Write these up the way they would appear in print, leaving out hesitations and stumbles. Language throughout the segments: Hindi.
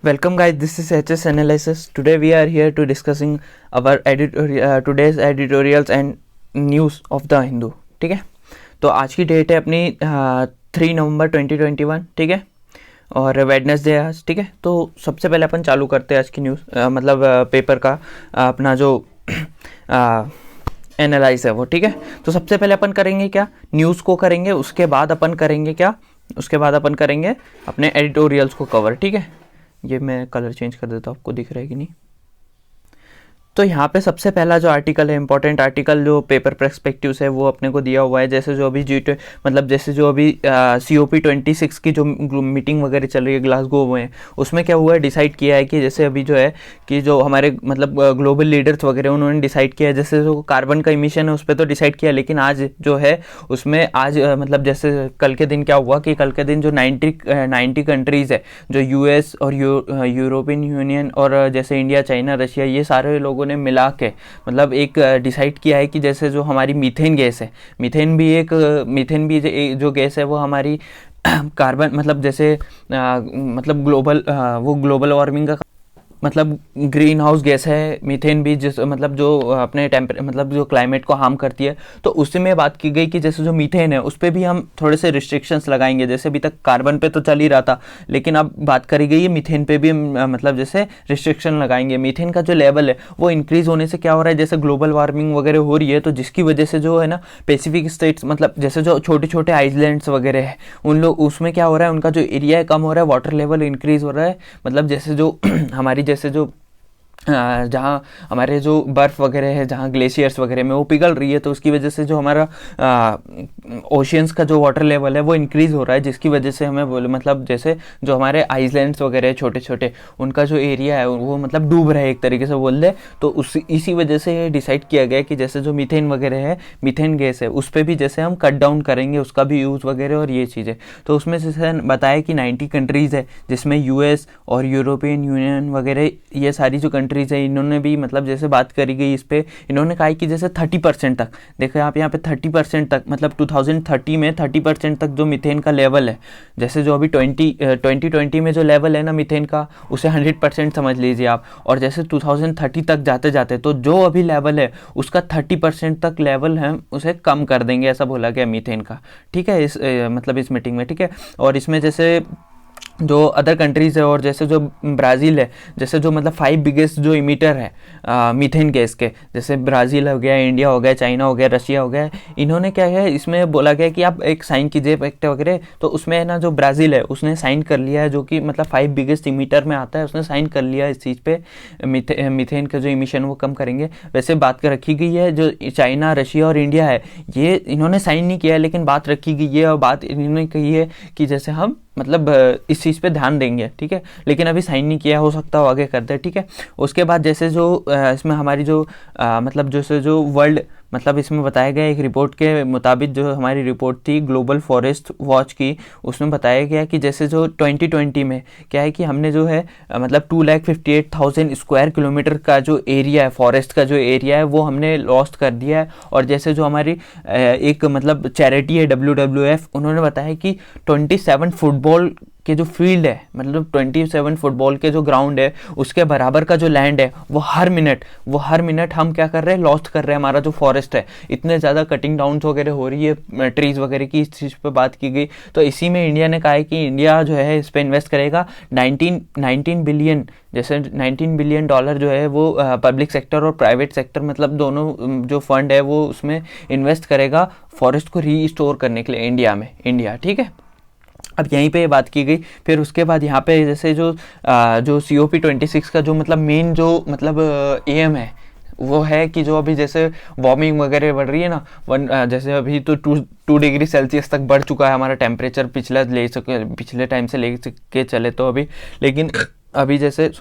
Welcome guys, this is HS Analysis. Today we are here to discussing our today's editorials and news of the Hindu. ठीक है, तो आज की डेट है अपनी 3 नवंबर 2021. ठीक है, और वेडनेसडे है आज. ठीक है, तो सबसे पहले अपन चालू करते हैं आज की न्यूज़, मतलब पेपर का अपना जो एनालाइज है वो. ठीक है, तो सबसे पहले अपन करेंगे क्या, न्यूज़ को करेंगे. उसके बाद अपन करेंगे क्या, उसके बाद अपन करेंगे अपने एडिटोरियल्स को कवर. ठीक है, ये मैं कलर चेंज कर देता हूँ, आपको दिख रहा है कि नहीं. तो यहाँ पे सबसे पहला जो आर्टिकल है, इंपॉर्टेंट आर्टिकल जो पेपर पर्सपेक्टिव है, वो अपने को दिया हुआ है. जैसे जो अभी जैसे जो अभी COP26 की जो मीटिंग वगैरह चल रही है ग्लासगो में, उसमें क्या हुआ है, डिसाइड किया है कि जैसे अभी जो है कि जो हमारे मतलब ग्लोबल लीडर्स वगैरह उन्होंने डिसाइड किया है, जैसे जो कार्बन का इमिशन है उस पर तो डिसाइड किया, लेकिन आज जो है उसमें आज मतलब जैसे कल के दिन क्या हुआ कि कल के दिन जो 90 कंट्रीज़ है, जो US और यूरोपियन यूनियन और जैसे इंडिया, चाइना, रशिया, ये सारे लोगों ने मिला के मतलब एक डिसाइड किया है कि जैसे जो हमारी मीथेन गैस है, मीथेन भी जो गैस है वो हमारी कार्बन मतलब जैसे मतलब ग्लोबल वार्मिंग का मतलब ग्रीन हाउस गैस है. मीथेन भी जिस मतलब जो अपने मतलब जो क्लाइमेट को हार्म करती है, तो उससे में बात की गई कि जैसे जो मीथेन है उस पर भी हम थोड़े से रिस्ट्रिक्शंस लगाएंगे. जैसे अभी तक कार्बन पे तो चल ही रहा था, लेकिन अब बात करी गई है मीथेन पे भी मतलब जैसे रिस्ट्रिक्शन लगाएंगे. मीथेन का जो लेवल है वो इंक्रीज होने से क्या हो रहा है, जैसे ग्लोबल वार्मिंग वगैरह हो रही है, तो जिसकी वजह से जो है ना पैसिफिक स्टेट्स मतलब जैसे जो छोटे छोटे आइलैंड्स वगैरह है उन लोग उसमें क्या हो रहा है, उनका जो एरिया है कम हो रहा है, वाटर लेवल इंक्रीज हो रहा है. मतलब जैसे जो हमारी जैसे जो जहाँ हमारे जो बर्फ़ वगैरह है, जहाँ ग्लेशियर्स वगैरह में वो पिघल रही है, तो उसकी वजह से जो हमारा ओशियंस का जो वाटर लेवल है वो इंक्रीज़ हो रहा है, जिसकी वजह से हमें बोले मतलब जैसे जो हमारे आइलैंड्स वगैरह है छोटे छोटे, उनका जो एरिया है वो मतलब डूब रहा है एक तरीके से बोल दे. तो इसी वजह से डिसाइड किया गया कि जैसे जो मीथेन वगैरह है, मीथेन गैस है, उस पर भी जैसे हम कट डाउन करेंगे उसका भी यूज़ वगैरह और ये चीज़ें. तो उसमें जैसे बताया कि 90 कंट्रीज़ है, जिसमें US और यूरोपियन यूनियन वगैरह ये सारी जो कंट्रीज है, इन्होंने भी मतलब जैसे बात करी गई इस पे, इन्होंने कहा कि जैसे 30% तक, देखो आप यहाँ पे 30% तक मतलब 2030 में 30% तक जो मीथेन का लेवल है, जैसे जो अभी 2020 में जो लेवल है ना मीथेन का, उसे 100% समझ लीजिए आप. और जैसे 2030 तक जाते जाते तो जो अभी लेवल है उसका 30% तक लेवल हम उसे कम कर देंगे, ऐसा बोला गया मीथेन का. ठीक है, इस मतलब इस मीटिंग में. ठीक है, और इसमें जैसे जो अदर कंट्रीज़ है और जैसे जो ब्राज़ील है, जैसे जो मतलब 5 बिगेस्ट जो इमीटर है मीथेन गैस के, जैसे ब्राज़ील हो गया, इंडिया हो गया, चाइना हो गया, रशिया हो गया, इन्होंने क्या है इसमें बोला गया कि आप एक साइन कीजिए पैक्ट वगैरह. तो उसमें ना जो ब्राज़ील है उसने साइन कर लिया है, जो कि मतलब 5 बिगेस्ट इमीटर में आता है, उसने साइन कर लिया है इस चीज़ पे, मीथेन का जो इमिशन वो कम करेंगे. वैसे बात कर रखी गई है जो चाइना, रशिया और इंडिया है, ये इन्होंने साइन नहीं किया है, लेकिन बात रखी गई है और बात इन्होंने कही है कि जैसे हम मतलब इस चीज़ पे ध्यान देंगे. ठीक है, लेकिन अभी साइन नहीं किया, हो सकता हो आगे कर दे. ठीक है, उसके बाद जैसे जो इसमें हमारी जो मतलब जैसे जो वर्ल्ड मतलब इसमें बताया गया एक रिपोर्ट के मुताबिक, जो हमारी रिपोर्ट थी ग्लोबल फॉरेस्ट वॉच की, उसमें बताया गया कि जैसे जो 2020 में क्या है कि हमने जो है मतलब 2,58,000 स्क्वायर किलोमीटर का जो एरिया है, फॉरेस्ट का जो एरिया है, वो हमने लॉस्ट कर दिया है. और जैसे जो हमारी एक मतलब चैरिटी है WWF, उन्होंने बताया कि 27 फुटबॉल के जो फील्ड है, मतलब 27 फुटबॉल के जो ग्राउंड है, उसके बराबर का जो लैंड है वो हर मिनट हम क्या कर रहे हैं, लॉस्ट कर रहे हैं. हमारा जो फॉरेस्ट है, इतने ज़्यादा कटिंग डाउन वगैरह हो रही है ट्रीज़ वगैरह की, इस चीज़ पे बात की गई. तो इसी में इंडिया ने कहा है कि इंडिया जो है इस पर इन्वेस्ट करेगा 19 बिलियन, जैसे $19 बिलियन जो है वो पब्लिक सेक्टर और प्राइवेट सेक्टर मतलब दोनों जो फंड है वो उसमें इन्वेस्ट करेगा फॉरेस्ट को रीस्टोर करने के लिए इंडिया. ठीक है, अब यहीं पे ये बात की गई. फिर उसके बाद यहाँ पे जैसे जो COP26 का जो मतलब मेन जो मतलब एम है वो है कि जो अभी जैसे वार्मिंग वगैरह बढ़ रही है ना, जैसे अभी तो 2 डिग्री सेल्सियस तक बढ़ चुका है हमारा टेम्परेचर पिछले टाइम से ले के चले तो अभी, लेकिन अभी जैसे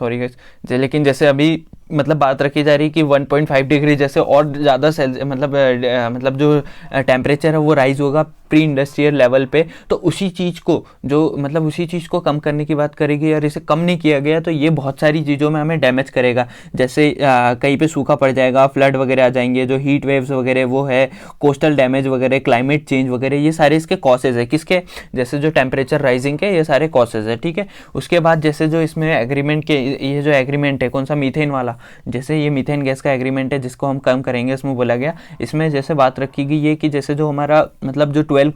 लेकिन जैसे अभी मतलब बात रखी जा रही है कि 1.5 डिग्री जैसे और ज़्यादा मतलब जो टेम्परेचर है वो राइज होगा प्री इंडस्ट्रियल लेवल पे, तो उसी चीज़ को उसी चीज़ को कम करने की बात करेगी, और इसे कम नहीं किया गया तो ये बहुत सारी चीज़ों में हमें डैमेज करेगा। जैसे कहीं पे सूखा पड़ जाएगा, फ्लड वगैरह आ जाएंगे, जो हीट वेव्स वगैरह वो है, कोस्टल डैमेज वगैरह, क्लाइमेट चेंज वगैरह, ये सारे इसके कॉसेज है। किसके? जैसे जो टेम्परेचर राइजिंग के ये सारे कॉसेज है, ठीक है। उसके बाद जैसे जो इसमें एग्रीमेंट के, ये जो एग्रीमेंट है कौन सा, मीथेन वाला, जैसे ये मीथेन गैस का एग्रीमेंट है जिसको हम कम करेंगे, इसमें बोला गया, इसमें जैसे बात रखी गई ये कि जैसे जो हमारा मतलब जो 12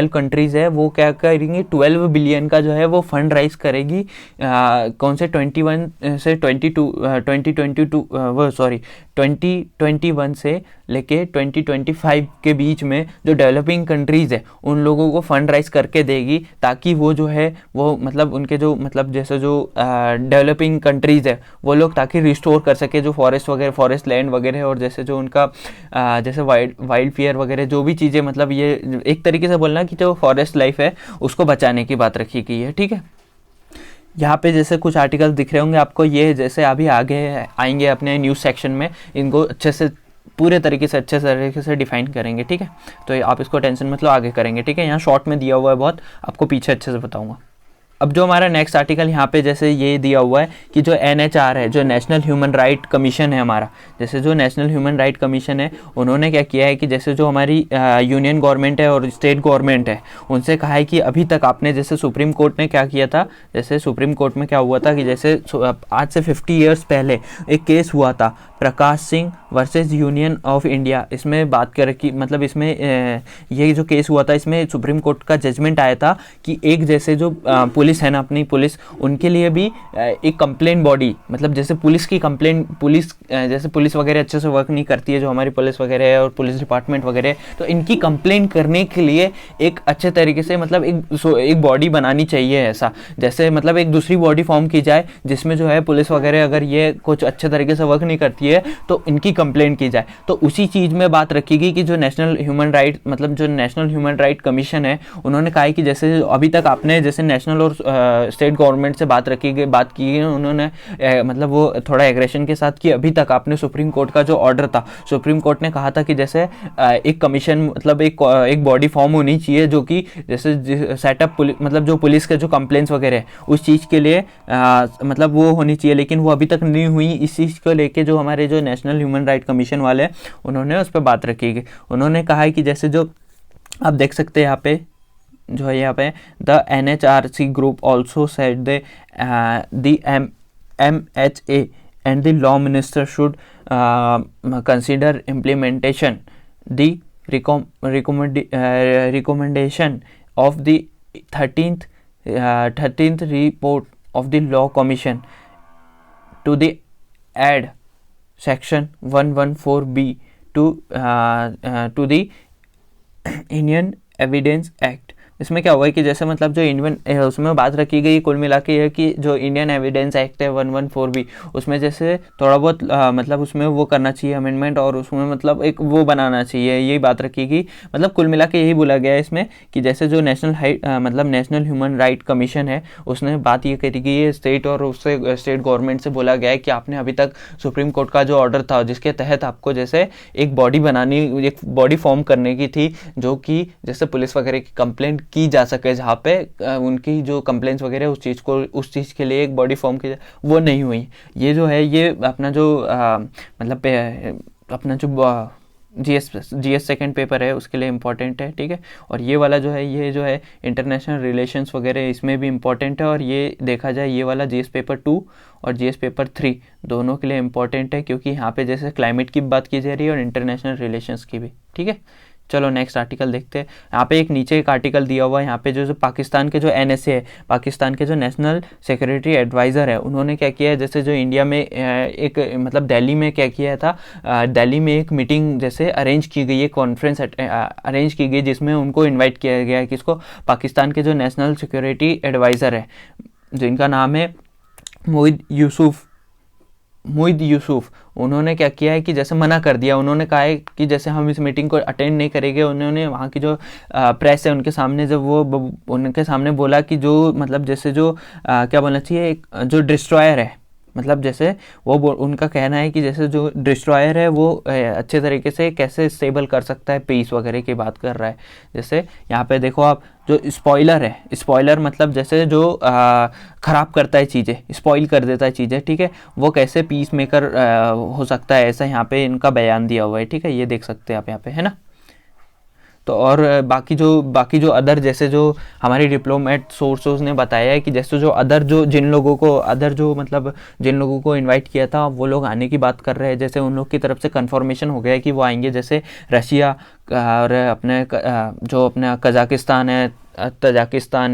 कंट्रीज है वो क्या करेंगी, 12 बिलियन का जो है वो फंड राइज करेगी। कौन से 21 से 2021 से लेके 2025 के बीच में जो डेवलपिंग कंट्रीज़ है उन लोगों को फंड राइज करके देगी, ताकि वो जो है वो मतलब उनके जो मतलब जैसे जो डेवलपिंग कंट्रीज़ है वो लोग ताकि रिस्टोर कर सके जो फॉरेस्ट लैंड वगैरह, और जैसे जो उनका जैसे वाइल्ड फायर वगैरह जो भी चीज़ें, मतलब ये एक तरीके से बोलना कि जो फॉरेस्ट लाइफ है उसको बचाने की बात रखी गई है, ठीक है। यहाँ पे जैसे कुछ आर्टिकल दिख रहे होंगे आपको, ये जैसे अभी आगे आएंगे अपने न्यूज़ सेक्शन में, इनको अच्छे से पूरे तरीके से डिफाइन करेंगे, ठीक है। तो आप इसको टेंशन मतलब आगे करेंगे, ठीक है। यहाँ शॉर्ट में दिया हुआ है बहुत, आपको पीछे अच्छे से बताऊंगा। अब जो हमारा नेक्स्ट आर्टिकल यहाँ पे जैसे ये दिया हुआ है कि जो NHR है, जो नेशनल ह्यूमन राइट कमीशन है हमारा, जैसे जो नेशनल ह्यूमन राइट कमीशन है उन्होंने क्या किया है कि जैसे जो हमारी यूनियन गवर्नमेंट है और स्टेट गवर्नमेंट है उनसे कहा है कि अभी तक आपने, जैसे सुप्रीम कोर्ट ने क्या किया था, जैसे सुप्रीम कोर्ट में क्या हुआ था कि जैसे आज से 50 ईयर्स पहले एक केस हुआ था, Prakash Singh versus Union of India. इसमें बात करें कि मतलब इसमें ये जो केस हुआ था इसमें सुप्रीम कोर्ट का जजमेंट आया था कि एक जैसे जो पुलिस है ना, अपनी पुलिस, उनके लिए भी एक कंप्लेंट बॉडी, मतलब जैसे पुलिस की कंप्लेंट, जैसे पुलिस वगैरह अच्छे से वर्क नहीं करती है जो हमारी पुलिस वगैरह है और पुलिस डिपार्टमेंट वगैरह, तो इनकी कंप्लेंट करने के लिए एक अच्छे तरीके से मतलब एक बॉडी बनानी चाहिए ऐसा, जैसे मतलब एक दूसरी बॉडी फॉर्म की जाए जिसमें जो है पुलिस वगैरह अगर ये कुछ अच्छे तरीके से वर्क नहीं करती है तो इनकी कंप्लेंट की जाए। तो उसी चीज़ में बात रखी गई कि जो नेशनल ह्यूमन राइट कमीशन है उन्होंने कहा है कि जैसे अभी तक आपने जैसे नेशनल और स्टेट गवर्नमेंट से बात की गई, उन्होंने मतलब वो थोड़ा एग्रेशन के साथ कि अभी तक आपने सुप्रीम कोर्ट का जो ऑर्डर था, सुप्रीम कोर्ट ने कहा था कि जैसे एक कमीशन मतलब एक बॉडी फॉर्म होनी चाहिए जो कि जैसे सेटअप मतलब जो पुलिस के जो कंप्लेंट्स वगैरह है उस चीज़ के लिए मतलब वो होनी चाहिए, लेकिन वो अभी तक नहीं हुई। इस चीज़ को लेके जो हमारे जो नेशनल ह्यूमन राइट कमीशन वाले उन्होंने उस पर बात रखी गई। उन्होंने कहा है कि जैसे जो आप देख सकते हैं यहाँ पे जो है, यहाँ पे the NHRC group also said the MHA and the law minister should consider implementation the recommendation of the 13th report of the law commission to the add section 114B to the Indian Evidence Act। इसमें क्या हुआ है कि जैसे मतलब जो इंडियन उसमें बात रखी गई कुल मिला के है कि जो इंडियन एविडेंस एक्ट है 114B, उसमें जैसे थोड़ा बहुत मतलब उसमें वो करना चाहिए अमेंडमेंट, और उसमें मतलब एक वो बनाना चाहिए, यही बात रखी गई। मतलब कुल मिला के यही बोला गया है इसमें कि जैसे जो नेशनल ह्यूमन राइट कमीशन है उसने बात ये करी गई है स्टेट और उससे स्टेट गवर्नमेंट से बोला गया है कि आपने अभी तक सुप्रीम कोर्ट का जो ऑर्डर था जिसके तहत आपको जैसे एक बॉडी फॉर्म करने की थी जो कि जैसे पुलिस वगैरह की कंप्लेंट की जा सके, जहाँ पे उनकी जो कंप्लेंट्स वगैरह उस चीज़ के लिए एक बॉडी फॉर्म की, वो नहीं हुई। ये जो है ये अपना जो मतलब अपना जो GS सेकंड पेपर है उसके लिए इम्पॉर्टेंट है, ठीक है। और ये वाला जो है ये जो है इंटरनेशनल रिलेशंस वगैरह इसमें भी इम्पॉर्टेंट है, और ये देखा जाए ये वाला GS पेपर 2 और GS पेपर 3 दोनों के लिए इम्पॉर्टेंट है, क्योंकि यहाँ पे जैसे क्लाइमेट की बात की जा रही है और इंटरनेशनल रिलेशंस की भी, ठीक है। चलो नेक्स्ट आर्टिकल देखते हैं। यहाँ पे एक नीचे एक आर्टिकल दिया हुआ है, यहाँ पे जो पाकिस्तान के जो NSA है, पाकिस्तान के जो नेशनल सिक्योरिटी एडवाइज़र है, उन्होंने क्या किया है, जैसे जो इंडिया में एक मतलब दिल्ली में क्या किया था, दिल्ली में एक मीटिंग जैसे अरेंज की गई है, कॉन्फ्रेंस अरेंज की गई जिसमें उनको इन्वाइट किया गया है, किसको, पाकिस्तान के जो नेशनल सिक्योरिटी एडवाइज़र है जिनका नाम है मोहिद यूसुफ। उन्होंने क्या किया है कि जैसे मना कर दिया, उन्होंने कहा है कि जैसे हम इस मीटिंग को अटेंड नहीं करेंगे। उन्होंने वहाँ की जो प्रेस है उनके सामने जब वो उनके सामने बोला कि जो मतलब जैसे जो क्या बोलना चाहिए, एक जो डिस्ट्रॉयर है, मतलब जैसे उनका कहना है कि जैसे जो डिस्ट्रॉयर है वो अच्छे तरीके से कैसे स्टेबल कर सकता है पीस वगैरह की बात कर रहा है। जैसे यहाँ पे देखो आप, जो स्पॉइलर है, स्पॉइलर मतलब जैसे जो ख़राब करता है चीज़ें, स्पॉइल कर देता है चीज़ें, ठीक है, वो कैसे पीस मेकर हो सकता है, ऐसा यहाँ पे इनका बयान दिया हुआ है, ठीक है, ये देख सकते हैं आप यहाँ पे, है ना। तो और बाकी जो अदर, जैसे जो हमारी डिप्लोमेट सोर्सेज ने बताया है कि जैसे जो अदर जो जिन लोगों को अदर जो मतलब जिन लोगों को इनवाइट किया था वो लोग आने की बात कर रहे हैं, जैसे उन लोग की तरफ से कंफर्मेशन हो गया है कि वो आएंगे, जैसे रशिया और अपने जो अपना तजाकिस्तान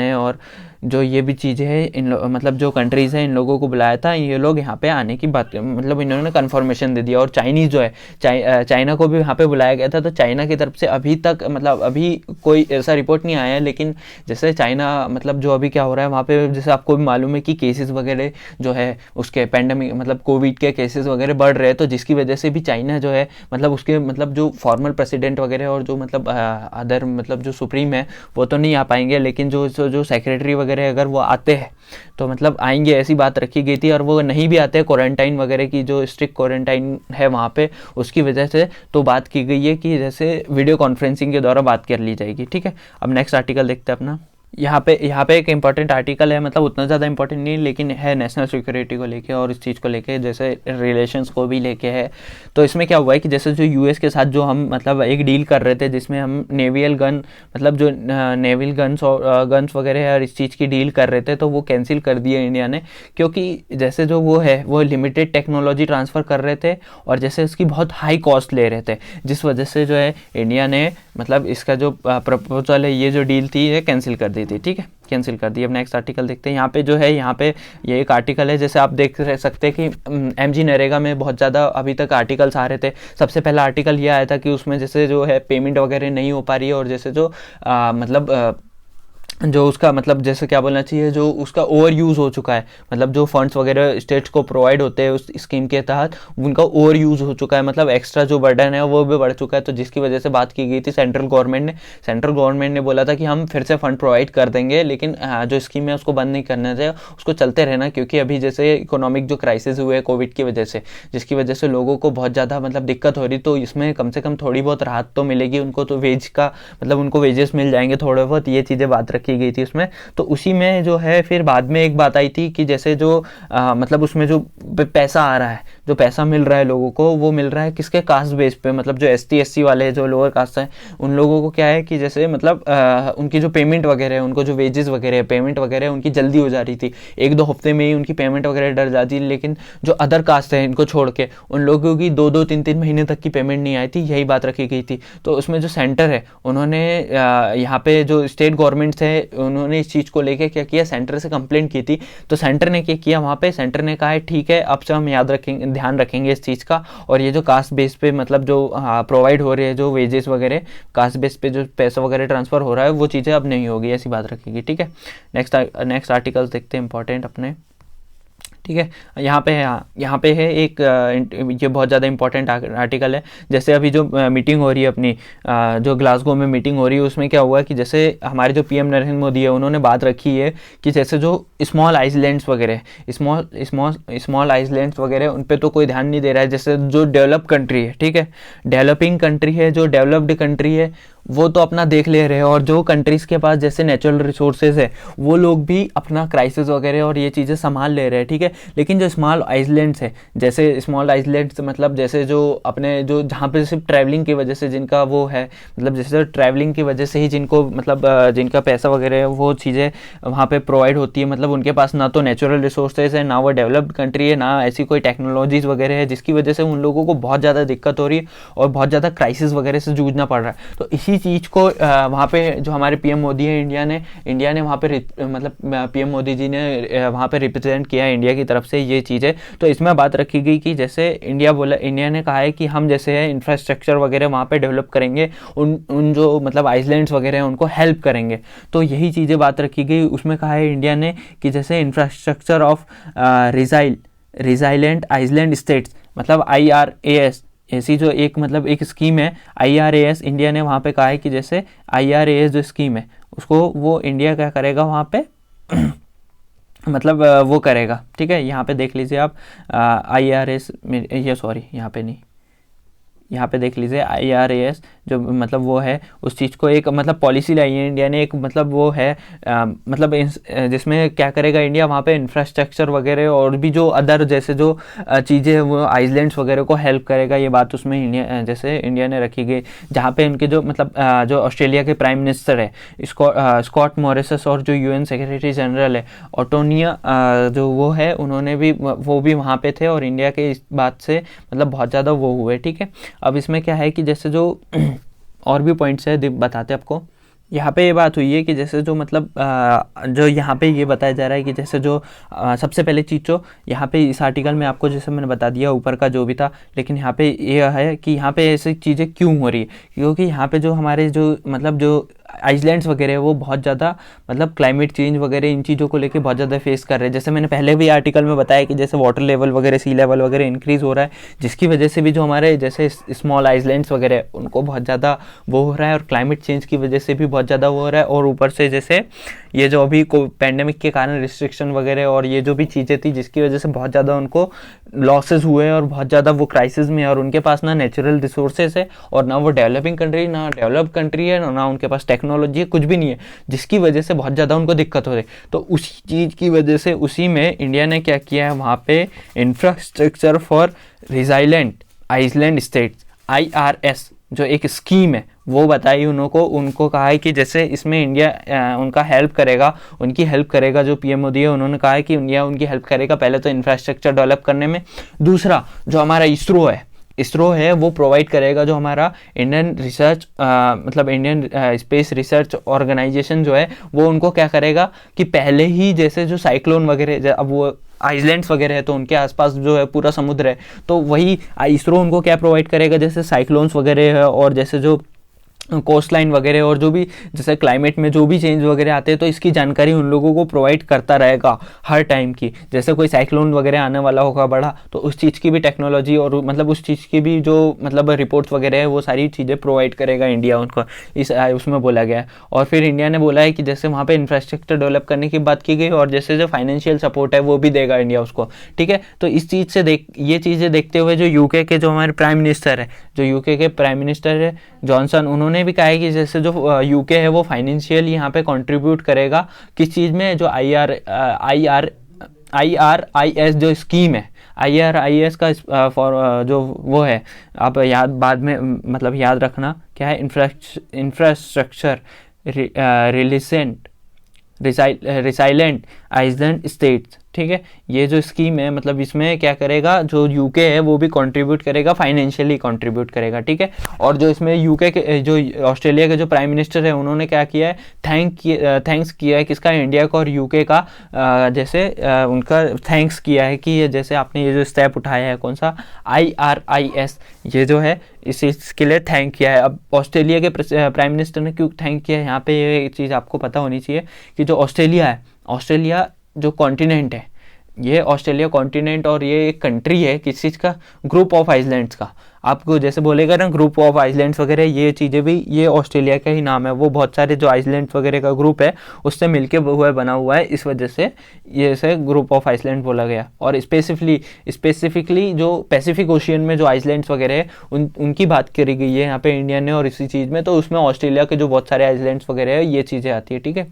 है और जो ये भी चीज़ें हैं, मतलब जो कंट्रीज़ हैं, इन लोगों को बुलाया था, ये लोग यहाँ पे आने की बात, मतलब इन्होंने कन्फर्मेशन दे दिया। और चाइनीज़ जो है, चाइना को भी यहाँ पे बुलाया गया था। तो चाइना की तरफ से अभी तक मतलब अभी कोई ऐसा रिपोर्ट नहीं आया है, लेकिन जैसे चाइना मतलब जो अभी क्या हो रहा है वहाँ पे, जैसे आपको भी मालूम है कि केसेस वगैरह जो है उसके पैंडेमिक मतलब कोविड के केसेस वगैरह बढ़ रहे हैं, तो जिसकी वजह से भी चाइना जो है मतलब उसके मतलब जो फॉर्मल प्रेसिडेंट वगैरह और जो मतलब अदर मतलब जो सुप्रीम है वो तो नहीं आ पाएंगे, लेकिन जो सेक्रेटरी वगैरह अगर वो आते हैं तो मतलब आएंगे, ऐसी बात रखी गई थी। और वो नहीं भी आते, क्वारंटाइन वगैरह की जो स्ट्रिक्ट क्वारंटाइन है वहाँ पे, उसकी वजह से तो बात की गई है कि जैसे वीडियो कॉन्फ्रेंसिंग के द्वारा बात कर ली जाएगी, ठीक है। अब नेक्स्ट आर्टिकल देखते हैं अपना। यहाँ पे एक इंपॉर्टेंट आर्टिकल है, मतलब उतना ज़्यादा इंपॉर्टेंट नहीं लेकिन है, नेशनल सिक्योरिटी को लेके और इस चीज़ को लेके, जैसे रिलेशंस को भी लेके है। तो इसमें क्या हुआ है कि जैसे जो यूएस के साथ जो हम मतलब एक डील कर रहे थे, जिसमें हम नेवियल गन मतलब जो नेवल गन्स और गन्स वगैरह है और इस चीज़ की डील कर रहे थे, तो वो कैंसिल कर दिया इंडिया ने, क्योंकि जैसे जो वो है वो लिमिटेड टेक्नोलॉजी ट्रांसफ़र कर रहे थे और जैसे उसकी बहुत हाई कॉस्ट ले रहे थे, जिस वजह से जो है इंडिया ने मतलब इसका जो प्रपोजल है, ये जो डील थी, ये कैंसिल कर दी थी, ठीक है, कैंसिल कर दी। अब नेक्स्ट आर्टिकल देखते हैं। यहाँ पे जो है, यहाँ पे ये एक आर्टिकल है, जैसे आप देख सकते हैं कि एमजी नरेगा में बहुत ज़्यादा अभी तक आर्टिकल्स आ रहे थे। सबसे पहला आर्टिकल ये आया था कि उसमें जैसे जो है पेमेंट वगैरह नहीं हो पा रही है और जैसे जो मतलब जो उसका मतलब जैसे क्या बोलना चाहिए, जो उसका ओवर यूज़ हो चुका है, मतलब जो फंड्स वगैरह स्टेट्स को प्रोवाइड होते हैं उस स्कीम के तहत, उनका ओवर यूज़ हो चुका है, मतलब एक्स्ट्रा जो बर्डन है वो भी बढ़ चुका है। तो जिसकी वजह से बात की गई थी सेंट्रल गवर्नमेंट ने बोला था कि हम फिर से फंड प्रोवाइड कर देंगे, लेकिन जो स्कीम है उसको बंद नहीं करना चाहिए, उसको चलते रहना, क्योंकि अभी जैसे इकोनॉमिक जो क्राइसिस हुए कोविड की वजह से, जिसकी वजह से लोगों को बहुत ज़्यादा मतलब दिक्कत हो रही, तो इसमें कम से कम थोड़ी बहुत राहत तो मिलेगी उनको, तो वेज का मतलब उनको वेजेस मिल जाएंगे थोड़े बहुत, ये चीज़ें बात रखी गई थी उसमें। तो उसी में जो है फिर बाद में एक बात आई थी कि जैसे जो मतलब उसमें जो पैसा आ रहा है, जो पैसा मिल रहा है लोगों को, वो मिल रहा है किसके कास्ट बेस पे, मतलब जो ST SC वाले जो लोअर कास्ट हैं उन लोगों को क्या है कि जैसे मतलब उनकी जो पेमेंट वगैरह है, उनको जो वेजेस वगैरह है, पेमेंट वगैरह उनकी जल्दी हो जा रही थी, 1-2 हफ्ते में ही उनकी पेमेंट वगैरह डर जाती है। लेकिन जो अदर कास्ट है इनको छोड़ के उन लोगों की 2-2 3-3 महीने तक की पेमेंट नहीं आई थी, यही बात रखी गई थी। तो उसमें जो सेंटर है उन्होंने यहाँ पे जो स्टेट गवर्नमेंट्स है उन्होंने इस चीज़ को लेके क्या किया, सेंटर से कंप्लेंट की थी। तो सेंटर ने क्या किया, वहाँ पे सेंटर ने कहा है ठीक है अब से हम ध्यान रखेंगे इस चीज़ का, और ये जो कास्ट बेस पे मतलब जो प्रोवाइड हो रही है जो वेजेस वगैरह, कास्ट बेस पे जो पैसा वगैरह ट्रांसफ़र हो रहा है वो चीज़ें अब नहीं होगी, ऐसी बात रखेगी, ठीक है। नेक्स्ट आर्टिकल्स देखते हैं इंपॉर्टेंट अपने, ठीक है। यहाँ पे है एक ये बहुत ज़्यादा इंपॉर्टेंट आर्टिकल है। जैसे अभी जो मीटिंग हो रही है अपनी जो ग्लासगो में मीटिंग हो रही है, उसमें क्या हुआ कि जैसे हमारे जो PM नरेंद्र मोदी है उन्होंने बात रखी है कि जैसे जो स्मॉल आइसलैंड्स वगैरह उन पर तो कोई ध्यान नहीं दे रहा है। जैसे जो डेवलप कंट्री है, ठीक है, डेवलपिंग कंट्री है, जो डेवलप्ड कंट्री है वो तो अपना देख ले रहे हैं, और जो कंट्रीज़ के पास जैसे नेचुरल रिसोर्सेज है वो लोग भी अपना क्राइसिस वगैरह और ये चीज़ें संभाल ले रहे हैं, ठीक है। लेकिन जो स्मॉल आइसलैंड्स है, जैसे स्मॉल आइसलैंड्स मतलब जैसे जो अपने जो जहाँ पे सिर्फ ट्रैवलिंग की वजह से जिनका वो है, मतलब जैसे ट्रैवलिंग की वजह से ही जिनको मतलब जिनका पैसा वगैरह है वो चीज़ें वहाँ पे प्रोवाइड होती है, मतलब उनके पास ना तो नेचुरल रिसोर्सेज है, ना वो डेवलप्ड कंट्री है, ना ऐसी कोई टेक्नोलॉजीज़ वगैरह है, जिसकी वजह से उन लोगों को बहुत ज़्यादा दिक्कत हो रही है और बहुत ज़्यादा क्राइसिस वगैरह से जूझना पड़ रहा है। तो इसी चीज़ को वहाँ पे जो हमारे PM मोदी है इंडिया ने वहाँ पे मतलब PM मोदी जी ने वहाँ पे रिप्रेजेंट किया है इंडिया की तरफ से ये चीज़ें। तो इसमें बात रखी गई कि जैसे इंडिया ने कहा है कि हम जैसे है इंफ्रास्ट्रक्चर वगैरह वहाँ पे डेवलप करेंगे, उन जो मतलब आइसलैंड्स वगैरह हैं उनको हेल्प करेंगे। तो यही चीज़ें बात रखी गई। उसमें कहा है इंडिया ने कि जैसे infrastructure of resilient island states, मतलब IRAS, ऐसी जो एक मतलब एक स्कीम है IRAS, इंडिया ने वहाँ पे कहा है कि जैसे IRAS जो स्कीम है उसको वो इंडिया क्या करेगा वहाँ पे मतलब वो करेगा, ठीक है। यहाँ पे देख लीजिए आप IRS में, ये सॉरी यहाँ पे नहीं, यहाँ पे देख लीजिए IRAS जो मतलब वो है उस चीज़ को एक मतलब पॉलिसी लाई है इंडिया ने, एक मतलब वो है मतलब जिसमें क्या करेगा इंडिया, वहाँ पे इंफ्रास्ट्रक्चर वगैरह और भी जो अदर जैसे जो चीज़ें वो आइसलैंड्स वगैरह को हेल्प करेगा। ये बात उसमें इंडिया जैसे इंडिया ने रखी गई, जहाँ पे उनके जो मतलब जो ऑस्ट्रेलिया के प्राइम मिनिस्टर है स्कॉट मॉरिसस और जो UN सेक्रेटरी जनरल है ओटोनिया जो वो है, उन्होंने भी वो भी वहाँ पे थे और इंडिया के इस बात से मतलब बहुत ज़्यादा वो हुए, ठीक है। अब इसमें क्या है कि जैसे जो और भी पॉइंट्स है बताते आपको। यहाँ पे ये बात हुई है कि जैसे जो मतलब जो यहाँ पे ये बताया जा रहा है कि जैसे जो सबसे पहले चीज़ जो यहाँ पे इस आर्टिकल में आपको जैसे मैंने बता दिया ऊपर का जो भी था, लेकिन यहाँ पे ये है कि यहाँ पे ऐसी चीज़ें क्यों हो रही है, क्योंकि यहाँ पे जो हमारे जो मतलब जो आइसलैंड्स वगैरह वो बहुत ज़्यादा मतलब क्लाइमेट चेंज वगैरह इन चीज़ों को लेके बहुत ज़्यादा फेस कर रहे हैं। जैसे मैंने पहले भी आर्टिकल में बताया कि जैसे वाटर लेवल वगैरह सी लेवल वगैरह इंक्रीज़ हो रहा है, जिसकी वजह से भी जो हमारे जैसे स्मॉल आइसलैंड्स वगैरह उनको बहुत ज़्यादा वो हो रहा है और क्लाइमेट चेंज की वजह से भी बहुत ज़्यादा वो हो रहा है। और ऊपर से जैसे ये जो अभी पैंडेमिक के कारण रिस्ट्रिक्शन वगैरह और ये जो भी चीज़ें थी जिसकी वजह से बहुत ज़्यादा उनको लॉसेस हुए और बहुत ज़्यादा वो क्राइसिस में है और उनके पास ना नेचुरल रिसोर्सेज है और ना वो डेवलपिंग कंट्री ना डेवलप कंट्री है ना उनके पास टेक्नोलॉजी है, कुछ भी नहीं है, जिसकी वजह से बहुत ज़्यादा उनको दिक्कत हो रही। तो उसी चीज़ की वजह से उसी में इंडिया ने क्या किया है, वहाँ पे infrastructure for resilient island states IRS जो एक स्कीम है वो बताई उनको कहा है कि जैसे इसमें इंडिया उनका हेल्प करेगा, उनकी हेल्प करेगा। जो PM मोदी है उन्होंने कहा है कि इंडिया उनकी हेल्प करेगा पहले तो इंफ्रास्ट्रक्चर डेवलप करने में, दूसरा जो हमारा इसरो है वो प्रोवाइड करेगा जो हमारा इंडियन रिसर्च मतलब इंडियन स्पेस रिसर्च ऑर्गेनाइजेशन जो है वो उनको क्या करेगा कि पहले ही जैसे जो साइक्लोन वगैरह, अब वो आइसलैंड्स वगैरह है तो उनके आसपास जो है पूरा समुद्र है, तो वही इसरो उनको क्या प्रोवाइड करेगा, जैसे साइक्लोन्स वगैरह है और जैसे जो कोस्ट लाइन वगैरह और जो भी जैसे क्लाइमेट में जो भी चेंज वगैरह आते हैं तो इसकी जानकारी उन लोगों को प्रोवाइड करता रहेगा हर टाइम की। जैसे कोई साइक्लोन वगैरह आने वाला होगा बड़ा तो उस चीज़ की भी टेक्नोलॉजी और मतलब उस चीज़ की भी जो मतलब रिपोर्ट्स वगैरह है वो सारी चीज़ें प्रोवाइड करेगा इंडिया उनको, इस उसमें बोला गया है। और फिर इंडिया ने बोला है कि जैसे वहाँ पर इंफ्रास्ट्रक्चर डेवलप करने की बात की गई और जैसे जो फाइनेंशियल सपोर्ट है वो भी देगा इंडिया उसको, ठीक है। तो इस चीज़ से ये चीज़ें देखते हुए जो UK के जो हमारे प्राइम मिनिस्टर है, जो UK के प्राइम मिनिस्टर है जॉनसन, उन्होंने भी कहा है कि जैसे जो UK है वो फाइनेंशियल यहाँ पे कंट्रीब्यूट करेगा किस चीज़ में, जो IRIS जो स्कीम है, IRIS का जो वो है, आप याद बाद में मतलब याद रखना क्या है, इंफ्रास्ट्रक्चर रिसाइलेंट आइसलैंड स्टेट्स, ठीक है। ये जो स्कीम है मतलब इसमें क्या करेगा, जो UK है वो भी कंट्रीब्यूट करेगा, फाइनेंशियली कंट्रीब्यूट करेगा, ठीक है। और जो इसमें UK के जो ऑस्ट्रेलिया के जो प्राइम मिनिस्टर है उन्होंने क्या किया है, थैंक्स किया है किसका, इंडिया का और UK का जैसे उनका थैंक्स किया है कि ये जैसे आपने ये जो स्टेप उठाया है कौन सा IRIS, ये जो है इसके लिए थैंक किया है। अब ऑस्ट्रेलिया के प्राइम मिनिस्टर ने क्यों थैंक किया है, यहाँ पे ये चीज़ आपको पता होनी चाहिए कि जो ऑस्ट्रेलिया जो कॉन्टिनेंट है, ये ऑस्ट्रेलिया कॉन्टिनेंट और ये एक कंट्री है किस चीज़ का, ग्रुप ऑफ आइसलैंड्स का। आपको जैसे बोलेगा ना ग्रुप ऑफ आइसलैंड्स वगैरह, ये चीज़ें भी ये ऑस्ट्रेलिया का ही नाम है, वो बहुत सारे जो आइसलैंड्स वगैरह का ग्रुप है उससे मिलके हुआ बना हुआ है, इस वजह से ये से ग्रुप ऑफ आइसलैंड बोला गया। और स्पेसिफिकली जो पैसिफिक ओशियन में जो आइसलैंड्स वगैरह है उनकी बात करी गई है यहाँ पे इंडिया ने, और इसी चीज़ में तो उसमें ऑस्ट्रेलिया के जो बहुत सारे आइसलैंड्स वगैरह है ये चीज़ें आती है, ठीक है।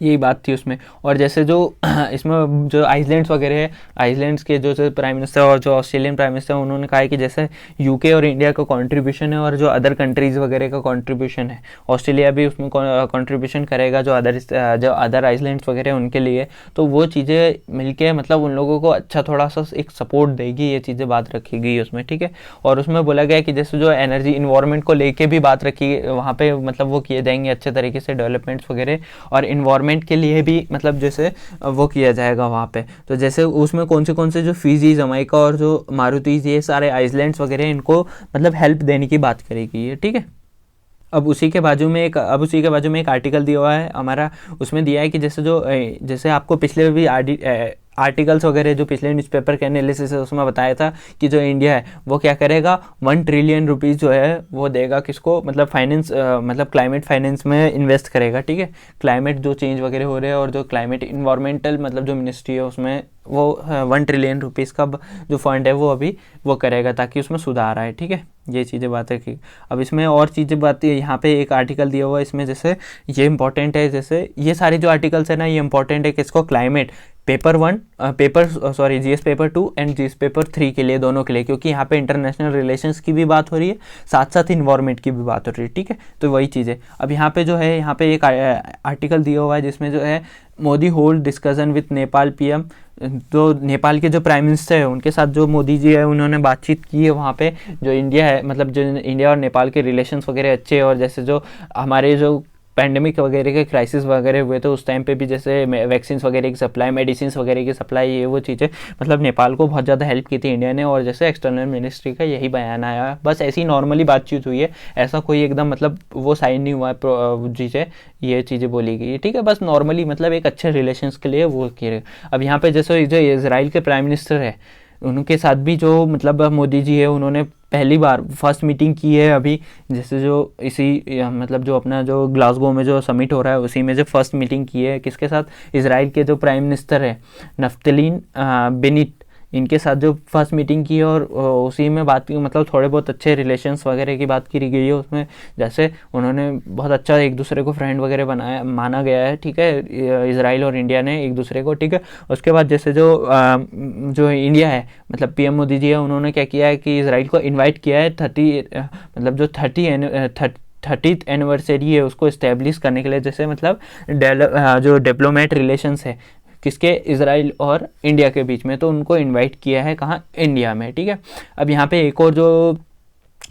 यही बात थी उसमें। और जैसे जो इसमें जो आइसलैंड्स वगैरह है, आइसलैंड्स के जो प्राइम मिनिस्टर और जो ऑस्ट्रेलियन प्राइम मिनिस्टर उन्होंने कहा है कि जैसे UK और इंडिया का कंट्रीब्यूशन है और जो अदर कंट्रीज़ वगैरह का कंट्रीब्यूशन है, ऑस्ट्रेलिया भी उसमें कंट्रीब्यूशन करेगा जो अदर आइसलैंड्स वगैरह है उनके लिए, तो वो चीज़ें मिलके मतलब उन लोगों को अच्छा थोड़ा सा एक सपोर्ट देगी, ये चीज़ें बात रखी गई उसमें, ठीक है। और उसमें बोला गया कि जैसे जो एनर्जी इन्वायरमेंट को लेके भी बात रखी वहाँ पे मतलब वो किए जाएंगे अच्छे तरीके से डेवलपमेंट्स वगैरह, और इन्वायरमेंट के लिए भी मतलब जैसे वो किया जाएगा वहाँ पे। तो जैसे उसमें कौन से जो फिजी, जमैका और जो मारुतीज, ये सारे आइसलैंड्स वगैरह इनको मतलब हेल्प देने की बात करेगी ये, ठीक है। अब उसी के बाजू में एक आर्टिकल दिया हुआ है हमारा, उसमें दिया है कि जैसे आपको पिछले भी आर्टिकल्स वगैरह जो पिछले न्यूज़पेपर के एनालिसिस है उसमें बताया था कि जो इंडिया है वो क्या करेगा, 1 ट्रिलियन रुपीज़ जो है वो देगा किसको, मतलब फाइनेंस, मतलब क्लाइमेट फाइनेंस में इन्वेस्ट करेगा, ठीक है। क्लाइमेट जो चेंज वगैरह हो रहे हैं और जो क्लाइमेट इन्वायरमेंटल मतलब जो मिनिस्ट्री है उसमें वो 1 ट्रिलियन रुपीज़ का जो फंड है वो अभी वो करेगा ताकि उसमें सुधार आए, ठीक है। ये चीज़ें बात है कि अब इसमें और चीज़ें बात यहाँ पे एक आर्टिकल दिया हुआ है इसमें, जैसे ये इंपॉर्टेंट है, जैसे ये सारे जो आर्टिकल्स है ना ये इंपॉर्टेंट है किसको, climate GS paper 2 and GS paper 3 के लिए, दोनों के लिए, क्योंकि यहाँ पे इंटरनेशनल रिलेशंस की भी बात हो रही है, साथ साथ इन्वायरमेंट की भी बात हो रही है, ठीक है। तो वही चीज़ है। अब यहाँ पे जो है, यहाँ पे एक आर्टिकल दिया हुआ है जिसमें जो है Modi hold discussion with Nepal PM, तो नेपाल के जो प्राइम मिनिस्टर है उनके साथ जो मोदी जी है उन्होंने बातचीत की है वहाँ पे। जो इंडिया है, मतलब जो इंडिया और नेपाल के रिलेशंस वगैरह अच्छे, और जैसे जो हमारे जो पैंडेमिक वगैरह के क्राइसिस वगैरह हुए तो उस टाइम पे भी जैसे वैक्सीन वगैरह की सप्लाई, मेडिसिन वगैरह की सप्लाई, ये वो चीज़ें, मतलब नेपाल को बहुत ज़्यादा हेल्प की थी इंडिया ने, और जैसे एक्सटर्नल मिनिस्ट्री का यही बयान आया। बस ऐसी नॉर्मली बातचीत हुई है, ऐसा कोई एकदम मतलब वो साइन नहीं हुआ है चीज़ें, ये चीज़ें बोली गई, ठीक है। बस नॉर्मली मतलब एक अच्छे रिलेशंस के लिए वो किए। अब यहाँ पे जैसे जो इजराइल के प्राइम मिनिस्टर है उनके साथ भी जो मतलब मोदी जी है उन्होंने पहली बार फर्स्ट मीटिंग की है अभी, जैसे जो इसी मतलब जो अपना जो ग्लासगो में जो समिट हो रहा है उसी में जो फर्स्ट मीटिंग की है किसके साथ, इजराइल के जो प्राइम मिनिस्टर है नफ्तली बेनिट, इनके साथ जो फर्स्ट मीटिंग की है, और उसी में बात की, मतलब थोड़े बहुत अच्छे रिलेशंस वगैरह की बात की गई है उसमें। जैसे उन्होंने बहुत अच्छा एक दूसरे को फ्रेंड वगैरह बनाया माना गया है, ठीक है, इजराइल और इंडिया ने एक दूसरे को, ठीक है। उसके बाद जैसे जो इंडिया है, मतलब पीएम मोदी जी है, उन्होंने क्या किया है कि इजराइल को इन्वाइट किया है 30th एनिवर्सरी है उसको इस्टेब्लिश करने के लिए, जैसे मतलब जो डिप्लोमेट रिलेशंस है किसके, इजराइल और इंडिया के बीच में, तो उनको इनवाइट किया है कहाँ, इंडिया में, ठीक है। अब यहाँ पे एक और जो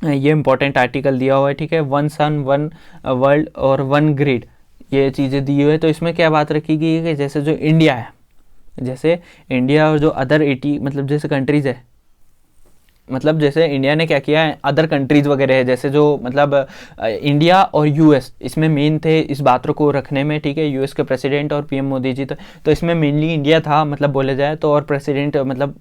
ये इंपॉर्टेंट आर्टिकल दिया हुआ है, ठीक है, 1 सन 1 वर्ल्ड और 1 ग्रिड, ये चीज़ें दी हुई है। तो इसमें क्या बात रखी गई है कि जैसे जो इंडिया है, जैसे इंडिया और जो अदर 80 मतलब जैसे कंट्रीज़ है, मतलब जैसे इंडिया ने क्या किया है, अदर कंट्रीज़ वगैरह है, जैसे जो मतलब इंडिया और यूएस इसमें मेन थे इस बात को रखने में, ठीक है। यूएस के प्रेसिडेंट और पीएम मोदी जी, तो इसमें मेनली इंडिया था मतलब बोले जाए तो, और प्रेसिडेंट मतलब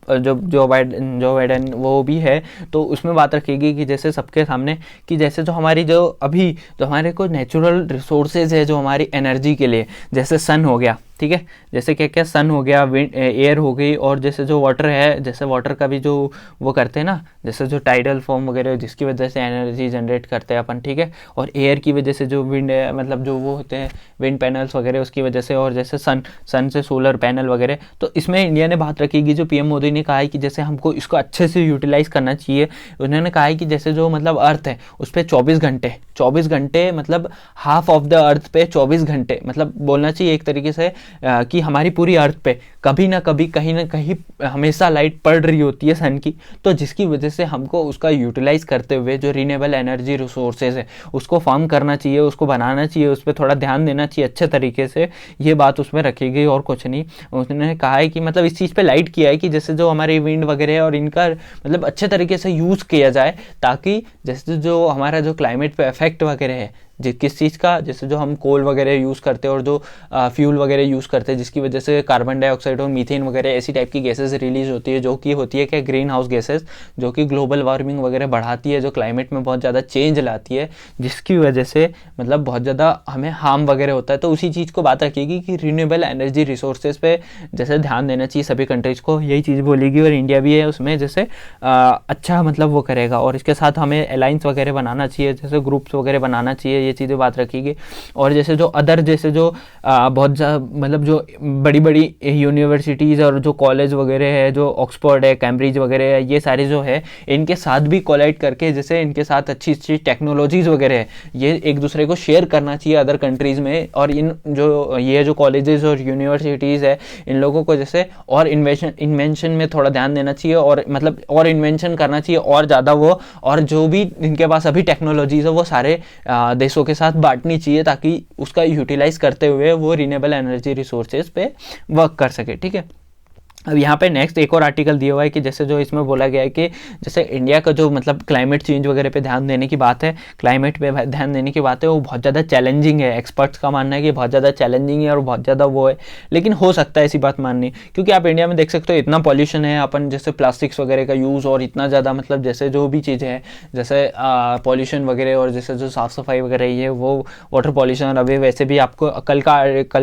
जो बाइडन वो भी है। तो उसमें बात रखेगी कि जैसे सबके सामने कि जैसे जो हमारी जो अभी जो हमारे को नेचुरल रिसोर्सेज है जो हमारी एनर्जी के लिए, जैसे सन हो गया, ठीक है, जैसे क्या क्या सन हो गया, विंड एयर हो गई, और जैसे जो वाटर है, जैसे वाटर का भी जो वो करते हैं ना, जैसे जो टाइडल फॉर्म वगैरह जिसकी वजह से एनर्जी जनरेट करते हैं अपन, ठीक है। और एयर की वजह से जो विंड मतलब जो वो होते हैं विंड पैनल्स वगैरह उसकी वजह से, और जैसे सन से सोलर पैनल वगैरह। तो इसमें इंडिया ने बात रखी जो पीएम मोदी ने कहा है कि जैसे हमको इसको अच्छे से यूटिलाइज करना चाहिए। उन्होंने कहा है कि जैसे जो मतलब अर्थ है उस पर 24 घंटे मतलब हाफ ऑफ द अर्थ पे 24 घंटे मतलब बोलना चाहिए एक तरीके से कि हमारी पूरी अर्थ पे कभी ना कभी कहीं ना कहीं हमेशा लाइट पड़ रही होती है सन की। तो जिसकी वजह से हमको उसका यूटिलाइज करते हुए जो रिन्यूएबल एनर्जी रिसोर्सेज है उसको फार्म करना चाहिए, उसको बनाना चाहिए, उस पर थोड़ा ध्यान देना चाहिए अच्छे तरीके से। ये बात उसमें रखी गई और कुछ नहीं। उन्होंने कहा है कि मतलब इस चीज़ पे लाइट किया है कि जैसे जो हमारे विंड वगैरह है और इनका मतलब अच्छे तरीके से यूज़ किया जाए, ताकि जैसे जो हमारा जो क्लाइमेट पे इफेक्ट वगैरह है किस चीज़ का, जैसे जो हम कोल वगैरह यूज़ करते हैं और जो फ्यूल वगैरह यूज़ करते हैं जिसकी वजह से कार्बन डाइऑक्साइड और मीथेन वगैरह ऐसी टाइप की गैसेस रिलीज होती है, जो कि होती है क्या, ग्रीन हाउस गैसेस, जो कि ग्लोबल वार्मिंग वगैरह बढ़ाती है, जो क्लाइमेट में बहुत ज़्यादा चेंज लाती है, जिसकी वजह से मतलब बहुत ज़्यादा हमें हार्म वगैरह होता है। तो उसी चीज़ को बात रखेगी कि रिन्यूएबल एनर्जी रिसोर्सेज पे जैसे ध्यान देना चाहिए सभी कंट्रीज़ को, यही चीज़ बोलेगी। और इंडिया भी है उसमें जैसे अच्छा मतलब वो करेगा, और इसके साथ हमें अलायंस वगैरह बनाना चाहिए, जैसे ग्रुप्स वगैरह बनाना चाहिए, ये चीज़ें बात रखेगी। और जैसे जो अदर जैसे जो बहुत मतलब जो बड़ी बड़ी यूनिवर्सिटीज़ और जो कॉलेज वगैरह है, जो ऑक्सफोर्ड है, कैम्ब्रिज वगैरह है, ये सारे जो है इनके साथ भी कोलैब करके जैसे इनके साथ अच्छी अच्छी टेक्नोलॉजीज़ वगैरह है ये एक दूसरे को शेयर करना चाहिए अदर कंट्रीज़ में। और इन जो कॉलेजेस और यूनिवर्सिटीज़ है इन लोगों को जैसे और इन्वेंशन में थोड़ा ध्यान देना चाहिए, और मतलब और इन्वेंशन करना चाहिए और ज़्यादा वो, और जो भी इनके पास अभी टेक्नोलॉजीज़ है वो सारे देशों के साथ बांटनी चाहिए, ताकि उसका यूटिलाइज करते हुए वो रिन्यूएबल एनर्जी रिसोर्सेज पे वर्क कर सके, ठीक है। अब यहाँ पे नेक्स्ट एक और आर्टिकल दिया हुआ है कि जैसे जो इसमें बोला गया है कि जैसे इंडिया का जो मतलब क्लाइमेट चेंज वगैरह पे ध्यान देने की बात है, क्लाइमेट पे ध्यान देने की बात है, वो बहुत ज़्यादा चैलेंजिंग है। एक्सपर्ट्स का मानना है कि बहुत ज़्यादा चैलेंजिंग है और बहुत ज़्यादा वो है, लेकिन हो सकता है ऐसी बात माननी, क्योंकि आप इंडिया में देख सकते हो इतना पॉल्यूशन है, अपन जैसे प्लास्टिक्स वगैरह का यूज़ और इतना ज़्यादा मतलब जैसे जो भी चीज़ें हैं जैसे पॉल्यूशन वगैरह और जैसे जो साफ़ सफाई वगैरह है वो वाटर पॉल्यूशन। अभी वैसे भी आपको कल का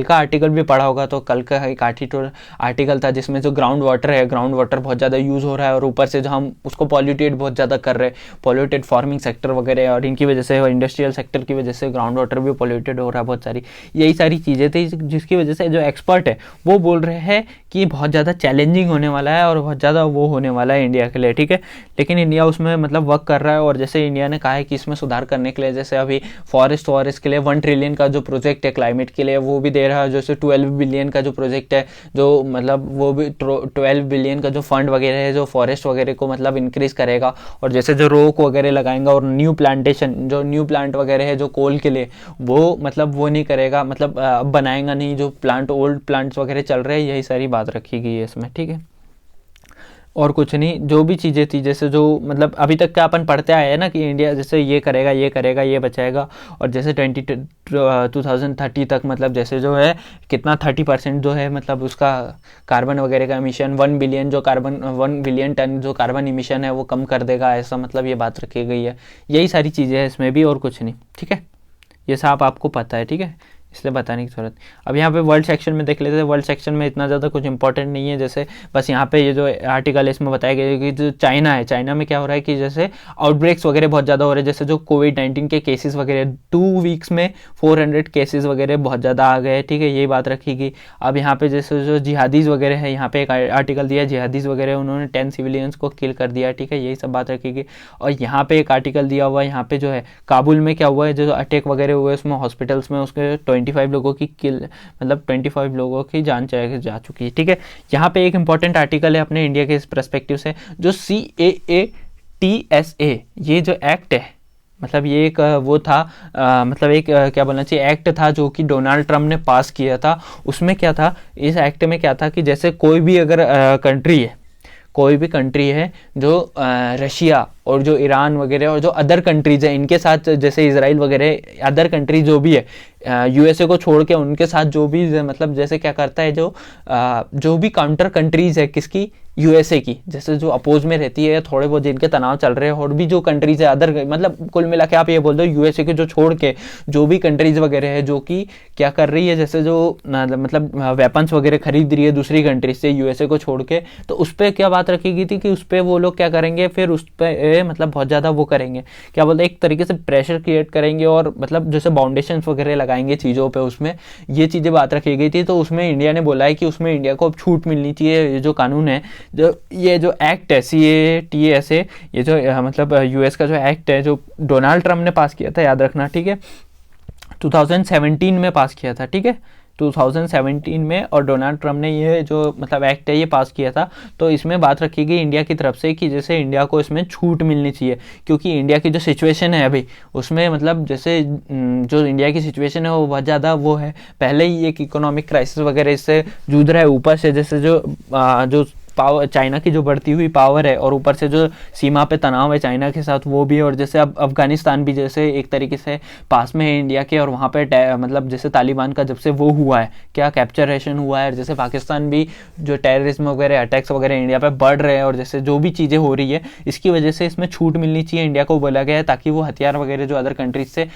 आर्टिकल भी पढ़ा होगा, तो कल का एक आर्टिकल था जिसमें जो ग्राउंड वाटर है, ग्राउंड वाटर बहुत ज़्यादा यूज़ हो रहा है और ऊपर से जो हम उसको पॉल्यूटेड बहुत ज़्यादा कर रहे हैं, पॉल्यूटेड फार्मिंग सेक्टर वगैरह और इनकी वजह से इंडस्ट्रियल सेक्टर की वजह से ग्राउंड वाटर भी पॉल्यूटेड हो रहा है बहुत सारी। यही सारी चीज़ें थी जिसकी वजह से जो एक्सपर्ट है वो बोल रहे हैं कि बहुत ज़्यादा चैलेंजिंग होने वाला है और बहुत ज़्यादा वो होने वाला है इंडिया के लिए, ठीक है। लेकिन इंडिया उसमें मतलब वर्क कर रहा है और जैसे इंडिया ने कहा है कि इसमें सुधार करने के लिए जैसे अभी फॉरेस्ट के लिए 1 ट्रिलियन का जो प्रोजेक्ट है क्लाइमेट के लिए वो भी दे रहा है, जैसे 12 बिलियन का जो प्रोजेक्ट है जो मतलब वो भी 12 बिलियन का जो फंड वगैरह है जो फॉरेस्ट वगैरह को मतलब इंक्रीज करेगा और जैसे जो रोक वगैरह लगाएंगा और न्यू प्लांटेशन जो न्यू प्लांट वगैरह है जो कोल के लिए वो मतलब वो नहीं करेगा, मतलब बनाएगा नहीं, जो प्लांट ओल्ड प्लांट्स वगैरह चल रहे हैं, यही सारी बात रखी गई है इसमें, ठीक है। और कुछ नहीं, जो भी चीज़ें थी जैसे जो मतलब अभी तक का अपन पढ़ते आए हैं ना कि इंडिया जैसे ये करेगा ये करेगा ये बचाएगा और जैसे 2030 तक मतलब जैसे जो है कितना 30% जो है मतलब उसका कार्बन वगैरह का एमिशन 1 बिलियन टन जो कार्बन इमिशन है वो कम कर देगा, ऐसा मतलब ये बात रखी गई है। यही सारी चीज़ें हैं इसमें भी और कुछ नहीं, ठीक है। ये सब आपको पता है, ठीक है, इसलिए बताने की ज़रूरत। अब यहाँ पे वर्ल्ड सेक्शन में देख लेते हैं। वर्ल्ड सेक्शन में इतना ज़्यादा कुछ इंपॉर्टेंट नहीं है, जैसे बस यहाँ पे ये जो आर्टिकल है इसमें बताया गया है कि जो चाइना है, चाइना में क्या हो रहा है कि जैसे आउटब्रेक्स वगैरह बहुत ज़्यादा हो रहे हैं, जैसे जो कोविड-19 के केसेस वगैरह 2 वीक्स में 400 केसेस वगैरह बहुत ज़्यादा आ गए, ठीक है, यही बात रखी गई। अब यहाँ पे जैसे जो जिहादीज़ वगैरह है, यहाँ पे एक आर्टिकल दिया, जिहादीज़ वगैरह उन्होंने 10 सिविलियंस को किल कर दिया, ठीक है, यही सब बात रखी गई। और यहाँ पे एक आर्टिकल दिया हुआ है, यहाँ पे जो है काबुल में क्या हुआ है, जो अटैक वगैरह हुए उसमें हॉस्पिटल्स में उसके 25 लोगों की मतलब 25 लोगों की जान जा चुकी है, ठीक है। यहाँ पे एक इंपॉर्टेंट आर्टिकल है अपने इंडिया के इस पर्सपेक्टिव से, जो CAATSA ये जो एक्ट है, मतलब ये एक वो था मतलब एक क्या बोलना चाहिए एक्ट था जो कि डोनाल्ड ट्रंप ने पास किया था। उसमें क्या था, इस एक्ट में क्या था कि जैसे कोई भी अगर कोई भी कंट्री है जो रशिया और जो ईरान वगैरह और जो अदर कंट्रीज है इनके साथ, जैसे इजराइल वगैरह अदर कंट्री जो भी है यूएसए को छोड़ के उनके साथ जो भी मतलब जैसे क्या करता है जो भी काउंटर कंट्रीज है किसकी, यूएसए की, जैसे जो अपोज में रहती है थोड़े बहुत जिनके तनाव चल रहे हैं और भी जो कंट्रीज है अदर, मतलब कुल मिला के आप ये बोल दो यूएसए के जो छोड़ के जो भी कंट्रीज वगैरह है जो कि क्या कर रही है, जैसे जो मतलब वेपन्स वगैरह खरीद रही है दूसरी कंट्रीज से यूएसए को छोड़ के, तो उस पर क्या बात रखी गई थी कि उस पर वो लोग क्या करेंगे, फिर उस पर मतलब बहुत ज़्यादा वो करेंगे, क्या बोलते हैं, एक तरीके से प्रेशर क्रिएट करेंगे और मतलब जैसे बाउंडेशन वगैरह लगाएंगे चीज़ों पे, उसमें ये चीज़ें बात रखी गई थी। तो उसमें इंडिया ने बोला है कि उसमें इंडिया को अब छूट मिलनी चाहिए। ये जो कानून है, ये जो एक्ट है CAATSA, ये जो मतलब यूएस का जो एक्ट है जो डोनाल्ड ट्रंप ने पास किया था, याद रखना, ठीक है, 2017 में पास किया था, ठीक है, 2017 में, और डोनाल्ड ट्रंप ने ये जो मतलब एक्ट है ये पास किया था। तो इसमें बात रखी गई इंडिया की तरफ से कि जैसे इंडिया को इसमें छूट मिलनी चाहिए, क्योंकि इंडिया की जो सिचुएशन है अभी उसमें मतलब जैसे जो इंडिया की सिचुएशन है वो बहुत ज़्यादा वो है, पहले ही एक इकोनॉमिक क्राइसिस वगैरह इससे जूझ रहा है, ऊपर से जैसे जो पावर चाइना की जो बढ़ती हुई पावर है और ऊपर से जो सीमा पे तनाव है चाइना के साथ वो भी है, और जैसे अब अफगानिस्तान भी जैसे एक तरीके से पास में है इंडिया के, और वहाँ पे मतलब जैसे तालिबान का जब से वो हुआ है क्या कैप्चरेशन हुआ है, जैसे पाकिस्तान भी जो टेररिज्म वगैरह अटैक्स वगैरह इंडिया पे बढ़ रहे हैं और जैसे जो भी चीज़ें हो रही है इसकी वजह से इसमें छूट मिलनी चाहिए इंडिया को, बोला गया है, ताकि वो हथियार वगैरह जो अदर कंट्रीज से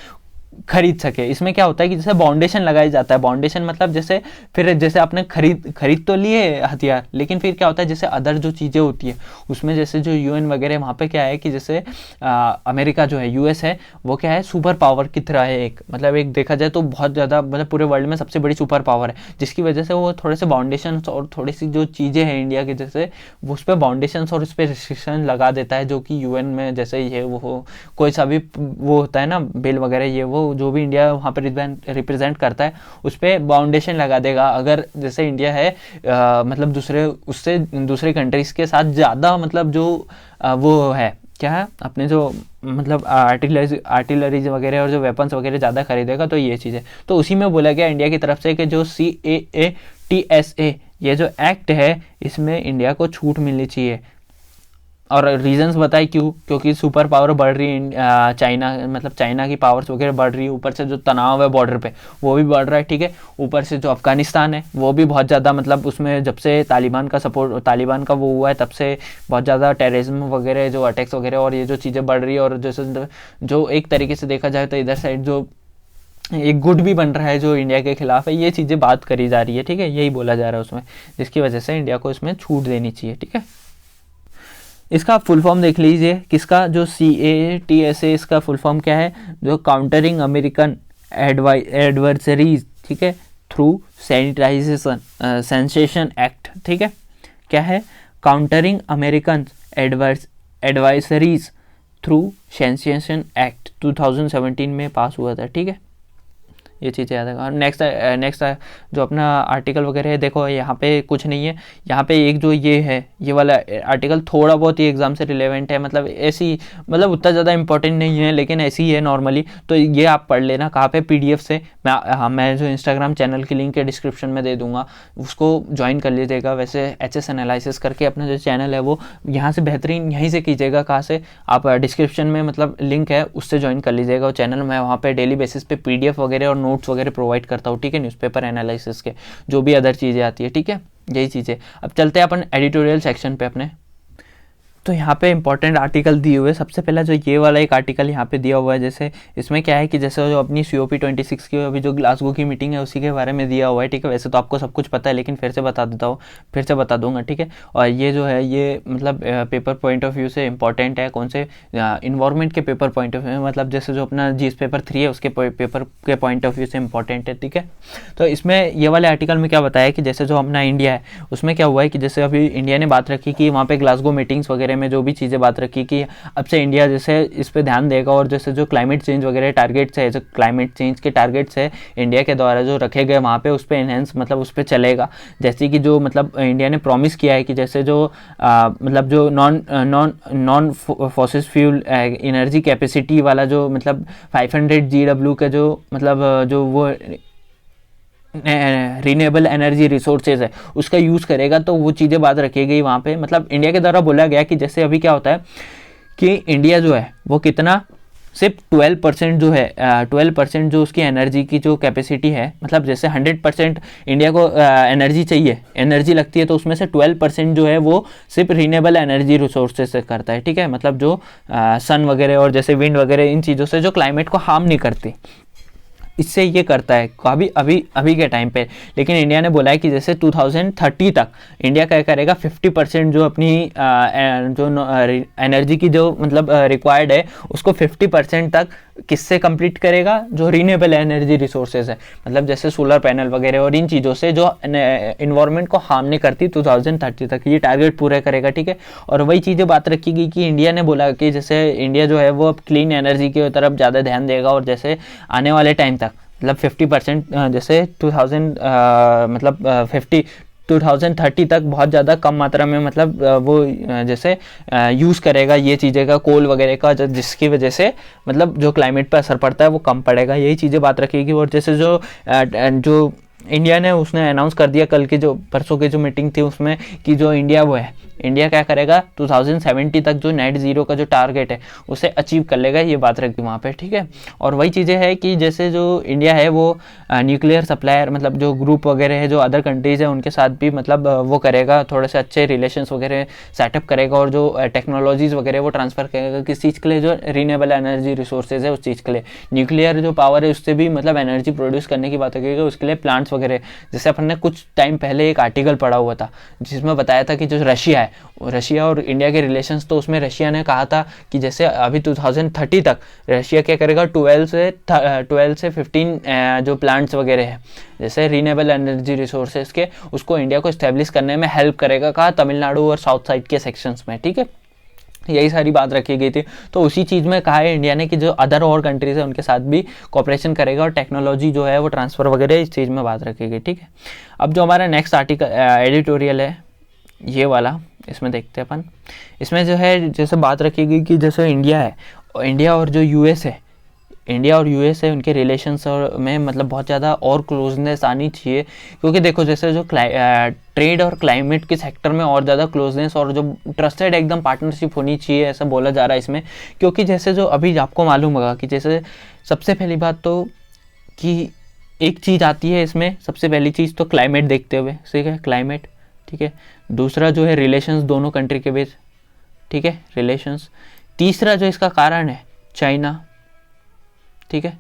खरीद सके। इसमें क्या होता है कि जैसे बाउंडेशन लगाया जाता है, बाउंडेशन मतलब जैसे फिर जैसे आपने खरीद तो लिए हथियार, लेकिन फिर क्या होता है जैसे अदर जो चीज़ें होती है उसमें जैसे जो यूएन वगैरह वहाँ पे क्या है कि जैसे अमेरिका जो है यूएस है वो क्या है सुपर पावर की तरह है, एक मतलब एक देखा जाए तो बहुत ज़्यादा मतलब पूरे वर्ल्ड में सबसे बड़ी सुपर पावर है, जिसकी वजह से वो थोड़े से बाउंडेशन और थोड़ी सी जो चीज़ें हैं इंडिया के जैसे वो उस पर बाउंडेशन और उस पर रिस्ट्रिक्शन लगा देता है, जो कि यूएन में जैसे ये वो कोई सा भी वो होता है ना बिल वगैरह ये वो जो भी इंडिया वहाँ पे रिप्रेजेंट करता है उस पर बाउंडेशन लगा देगा। अगर जैसे इंडिया है मतलब दूसरे कंट्रीज के साथ ज़्यादा मतलब जो वो है क्या है अपने जो मतलब आर्टिलरीज वगैरह और जो वेपन्स वगैरह ज़्यादा खरीदेगा, तो ये चीज़ है। तो उसी में बोला गया इंडिया की तरफ से कि जो CAATSA ये जो एक्ट है इसमें इंडिया को छूट मिलनी चाहिए। और रीजंस बताए क्यों, क्योंकि सुपर पावर बढ़ रही है, चाइना मतलब चाइना की पावर्स वगैरह बढ़ रही है, ऊपर से जो तनाव है बॉर्डर पे वो भी बढ़ रहा है, ठीक है। ऊपर से जो अफगानिस्तान है वो भी बहुत ज़्यादा मतलब उसमें जब से तालिबान का वो हुआ है तब से बहुत ज़्यादा टेररिज्म वगैरह जो अटैक्स वगैरह और ये जो चीज़ें बढ़ रही है। और जैसे जो एक तरीके से देखा जाए तो इधर साइड जो एक गुट भी बन रहा है जो इंडिया के खिलाफ है, ये चीज़ें बात करी जा रही है, ठीक है। यही बोला जा रहा है उसमें, जिसकी वजह से इंडिया को इसमें छूट देनी चाहिए, ठीक है। इसका फुल फॉर्म देख लीजिए किसका, जो CAATSA इसका फुल फॉर्म क्या है, जो काउंटरिंग अमेरिकन एडवर्सरीज, ठीक है, थ्रू सैनिटाइजेशन सेंसेशन एक्ट, ठीक है। क्या है, countering American adversaries through sanctions act 2017 में पास हुआ था, ठीक है। ये चीज़ें याद रखा। और नेक्स्ट जो अपना आर्टिकल वगैरह है, देखो यहाँ पे कुछ नहीं है, यहाँ पे एक जो ये है ये वाला आर्टिकल थोड़ा बहुत ही एग्जाम से रिलेवेंट है, मतलब ऐसी मतलब उतना ज़्यादा इंपॉर्टेंट नहीं है लेकिन ऐसी ही है नॉर्मली, तो ये आप पढ़ लेना। कहाँ पे, PDF से। मैं जो इंस्टाग्राम चैनल की लिंक है डिस्क्रिप्शन में दे दूँगा, उसको ज्वाइन कर लीजिएगा। वैसे HS एनालिसिस करके अपना जो चैनल है वो यहाँ से बेहतरीन यहीं से कीजिएगा। कहाँ से, आप डिस्क्रिप्शन में मतलब लिंक है उससे ज्वाइन कर लीजिएगा वो चैनल। मैं वहाँ पे डेली बेसिस पे PDF वगैरह और नोट्स वगैरह प्रोवाइड करता हूँ, ठीक है, न्यूज़पेपर एनालिसिस के जो भी अदर चीज़ें आती है, ठीक है, यही चीज़ें। अब चलते हैं अपन एडिटोरियल सेक्शन पे अपने। तो यहाँ पे इंपॉर्टेंट आर्टिकल दिए हुए, सबसे पहला जो ये वाला एक आर्टिकल यहाँ पे दिया हुआ है, जैसे इसमें क्या है कि जैसे जो अपनी COP26 की अभी जो ग्लासगो की मीटिंग है उसी के बारे में दिया हुआ है, ठीक है। वैसे तो आपको सब कुछ पता है लेकिन फिर से बता देता हूँ, फिर से बता दूंगा, ठीक है। और ये जो है ये मतलब पेपर पॉइंट ऑफ व्यू से इंपॉर्टेंट है। कौन से, इन्वायरमेंट के पेपर पॉइंट ऑफ व्यू, मतलब जैसे जो अपना GS पेपर 3 है उसके पेपर के पॉइंट ऑफ व्यू से इंपॉर्टेंट है, ठीक है। तो इसमें ये वाले आर्टिकल में क्या बताया कि जैसे जो अपना इंडिया है उसमें क्या हुआ है कि जैसे अभी इंडिया ने बात रखी कि वहाँ पे ग्लासगो मीटिंग्स वगैरह में जो भी चीज़ें बात रखी कि अब से इंडिया जैसे इस पे ध्यान देगा और जैसे जो क्लाइमेट चेंज वगैरह टारगेट्स है, जो क्लाइमेट चेंज के टारगेट्स है इंडिया के द्वारा जो रखे गए वहाँ पे उस पे एनहेंस मतलब उस पे चलेगा। जैसे कि जो मतलब इंडिया ने प्रॉमिस किया है कि जैसे जो मतलब जो non fossil fuel energy capacity वाला जो मतलब 500 GW का जो मतलब जो वो रिन्यूएबल एनर्जी रिसोर्सेज है उसका यूज़ करेगा, तो वो चीज़ें बात रखी गई वहाँ पे। मतलब इंडिया के द्वारा बोला गया कि जैसे अभी क्या होता है कि इंडिया जो है वो कितना, सिर्फ 12% जो है 12% जो उसकी एनर्जी की जो कैपेसिटी है, मतलब जैसे 100% इंडिया को एनर्जी चाहिए, एनर्जी लगती है, तो उसमें से 12% जो है वो सिर्फ रिन्यूएबल एनर्जी रिसोर्सेज से करता है, ठीक है। मतलब जो सन वगैरह और जैसे विंड वगैरह इन चीज़ों से जो क्लाइमेट को हार्म नहीं करती, इससे ये करता है अभी के टाइम पे। लेकिन इंडिया ने बोला है कि जैसे 2030 तक इंडिया क्या करेगा, 50% जो अपनी जो एनर्जी की जो मतलब रिक्वायर्ड है उसको 50% तक किससे कंप्लीट करेगा, जो रिन्यूएबल एनर्जी रिसोर्सेज है, मतलब जैसे सोलर पैनल वगैरह और इन चीज़ों से जो इन्वायरमेंट को हार्म नहीं करती 2030 तक, ये टारगेट पूरा करेगा, ठीक है। और वही चीज़ें बात रखी गई कि इंडिया ने बोला कि जैसे इंडिया जो है वो अब क्लीन एनर्जी की तरफ ज़्यादा ध्यान देगा और जैसे आने वाले टाइम तक मतलब 50% जैसे 2030 तक बहुत ज़्यादा कम मात्रा में मतलब वो जैसे यूज़ करेगा ये चीज़ें का, कोल वगैरह का, जिसकी वजह से मतलब जो क्लाइमेट पर असर पड़ता है वो कम पड़ेगा, यही चीज़ें बात रखेगी। और जैसे जो इंडिया ने उसने अनाउंस कर दिया कल की जो परसों की जो मीटिंग थी उसमें कि जो इंडिया वो है, इंडिया क्या करेगा 2070 तक जो नेट ज़ीरो का जो टारगेट है उसे अचीव कर लेगा, ये बात रखी वहाँ पे, ठीक है। और वही चीज़ें है कि जैसे जो इंडिया है वो न्यूक्लियर सप्लायर मतलब जो ग्रुप वगैरह है जो अदर कंट्रीज़ है उनके साथ भी मतलब वो करेगा, थोड़े से अच्छे रिलेशंस वगैरह सेटअप करेगा और जो टेक्नोलॉजीज़ वगैरह वो ट्रांसफ़र करेगा किस चीज़ के लिए, जो रिन्यूएबल एनर्जी रिसोर्सेज है उस चीज़ के लिए। न्यूक्लियर जो पावर है उससे भी मतलब एनर्जी प्रोड्यूस करने की बात करेगा, उसके लिए प्लांट्स वगैरह। जैसे अपन ने कुछ टाइम पहले एक आर्टिकल पढ़ा हुआ था जिसमें बताया था कि जो रशिया और इंडिया के रिलेशंस, तो उसमें रशिया ने कहा था कि जैसे अभी 2030 तक रशिया क्या करेगा 12 से 15 जो प्लांट्स वगैरह है जैसे रिन्यूएबल एनर्जी रिसोर्सेज के, उसको इंडिया को इस्टेब्लिश करने में हेल्प करेगा, कहा तमिलनाडु और साउथ साइड के सेक्शंस में, ठीक है। यही सारी बात रखी गई थी। तो उसी चीज़ में कहा है इंडिया ने कि जो अदर और कंट्रीज़ है उनके साथ भी कोऑपरेशन करेगा और टेक्नोलॉजी जो है वो ट्रांसफ़र वगैरह इस चीज़ में बात रखी गई, ठीक है। अब जो हमारा नेक्स्ट आर्टिकल एडिटोरियल है ये वाला, इसमें देखते हैं अपन। इसमें जो है जैसे बात रखी गई कि जैसे इंडिया है, इंडिया और जो US है, इंडिया और यूएस है उनके रिलेशंस और में मतलब बहुत ज़्यादा और क्लोजनेस आनी चाहिए, क्योंकि देखो जैसे जो ट्रेड और क्लाइमेट के सेक्टर में और ज़्यादा क्लोजनेस और जो ट्रस्टेड एकदम पार्टनरशिप होनी चाहिए, ऐसा बोला जा रहा है इसमें। क्योंकि जैसे जो अभी आपको मालूम होगा कि जैसे सबसे पहली बात तो कि एक चीज़ आती है इसमें, सबसे पहली चीज़ तो क्लाइमेट देखते हुए, ठीक है, क्लाइमेट, ठीक है। दूसरा जो है रिलेशंस दोनों कंट्री के बीच, ठीक है, रिलेशंस। तीसरा जो इसका कारण है चाइना, ठीक है,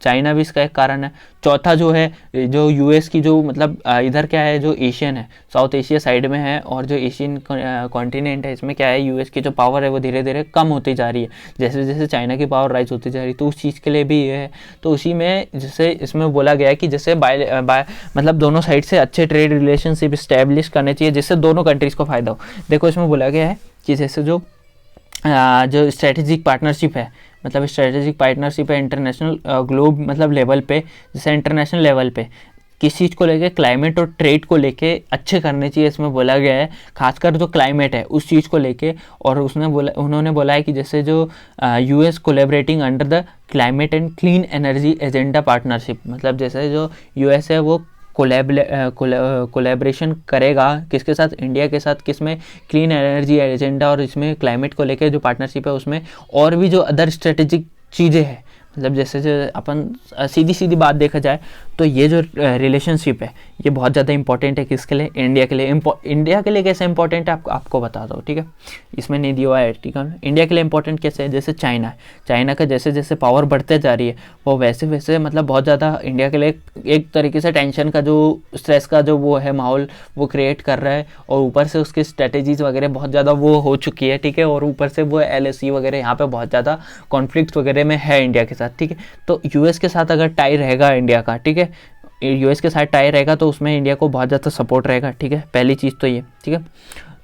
चाइना भी इसका एक कारण है। चौथा जो है जो यूएस की जो मतलब इधर क्या है, जो एशियन है, साउथ एशिया साइड में है, और जो एशियन कॉन्टिनेंट है इसमें क्या है, यूएस की जो पावर है वो धीरे धीरे कम होती जा रही है, जैसे जैसे चाइना की पावर राइज होती जा रही है। तो उस चीज़ के लिए भी ये है। तो उसी में जैसे इसमें बोला गया है कि जैसे मतलब दोनों साइड से अच्छे ट्रेड रिलेशनशिप इस्टेब्लिश करने चाहिए जिससे दोनों कंट्रीज़ को फ़ायदा हो। देखो इसमें बोला गया है कि जैसे जो स्ट्रेटेजिक पार्टनरशिप है, मतलब स्ट्रेटेजिक पार्टनरशिप है इंटरनेशनल ग्लोब मतलब लेवल पे, जैसे इंटरनेशनल लेवल पे किस चीज़ को लेके, क्लाइमेट और ट्रेड को लेके अच्छे करने चाहिए, इसमें बोला गया है। खासकर जो क्लाइमेट है उस चीज़ को लेके, और उन्होंने बोला है कि जैसे जो US collaborating under the climate and clean energy agenda partnership, मतलब जैसे जो यूएस है वो कोलैबोरेशन करेगा किसके साथ, इंडिया के साथ, किसमें, क्लीन एनर्जी एजेंडा, और इसमें क्लाइमेट को लेकर जो पार्टनरशिप है उसमें, और भी जो अदर स्ट्रेटेजिक चीज़ें हैं, मतलब जैसे जो अपन सीधी सीधी बात देखा जाए तो ये जो रिलेशनशिप है ये बहुत ज़्यादा इंपॉर्टेंट है किसके लिए, इंडिया के लिए। इंडिया के लिए कैसे इंपॉर्टेंट है आपको बताता हूँ, ठीक है, इसमें नहीं दिया हुआ है आर्टिकल में। इंडिया के लिए इंपॉर्टेंट कैसे है, जैसे चाइना है, चाइना का जैसे जैसे पावर बढ़ते जा रही है वो वैसे वैसे मतलब बहुत ज़्यादा इंडिया के लिए एक तरीके से टेंशन का जो स्ट्रेस का जो वो है माहौल वो क्रिएट कर रहा है, और ऊपर से उसकी स्ट्रेटेजीज वगैरह बहुत ज़्यादा वो हो चुकी है, ठीक है, और ऊपर से वो LAC वगैरह यहाँ पे बहुत ज़्यादा कॉन्फ्लिक्ट वगैरह में है इंडिया के साथ, ठीक है। तो यूएस के साथ अगर टाई रहेगा इंडिया का, ठीक है, यूएस के साथ टाई रहेगा तो उसमें इंडिया को बहुत ज़्यादा सपोर्ट रहेगा, ठीक है, पहली चीज़ तो ये, ठीक है।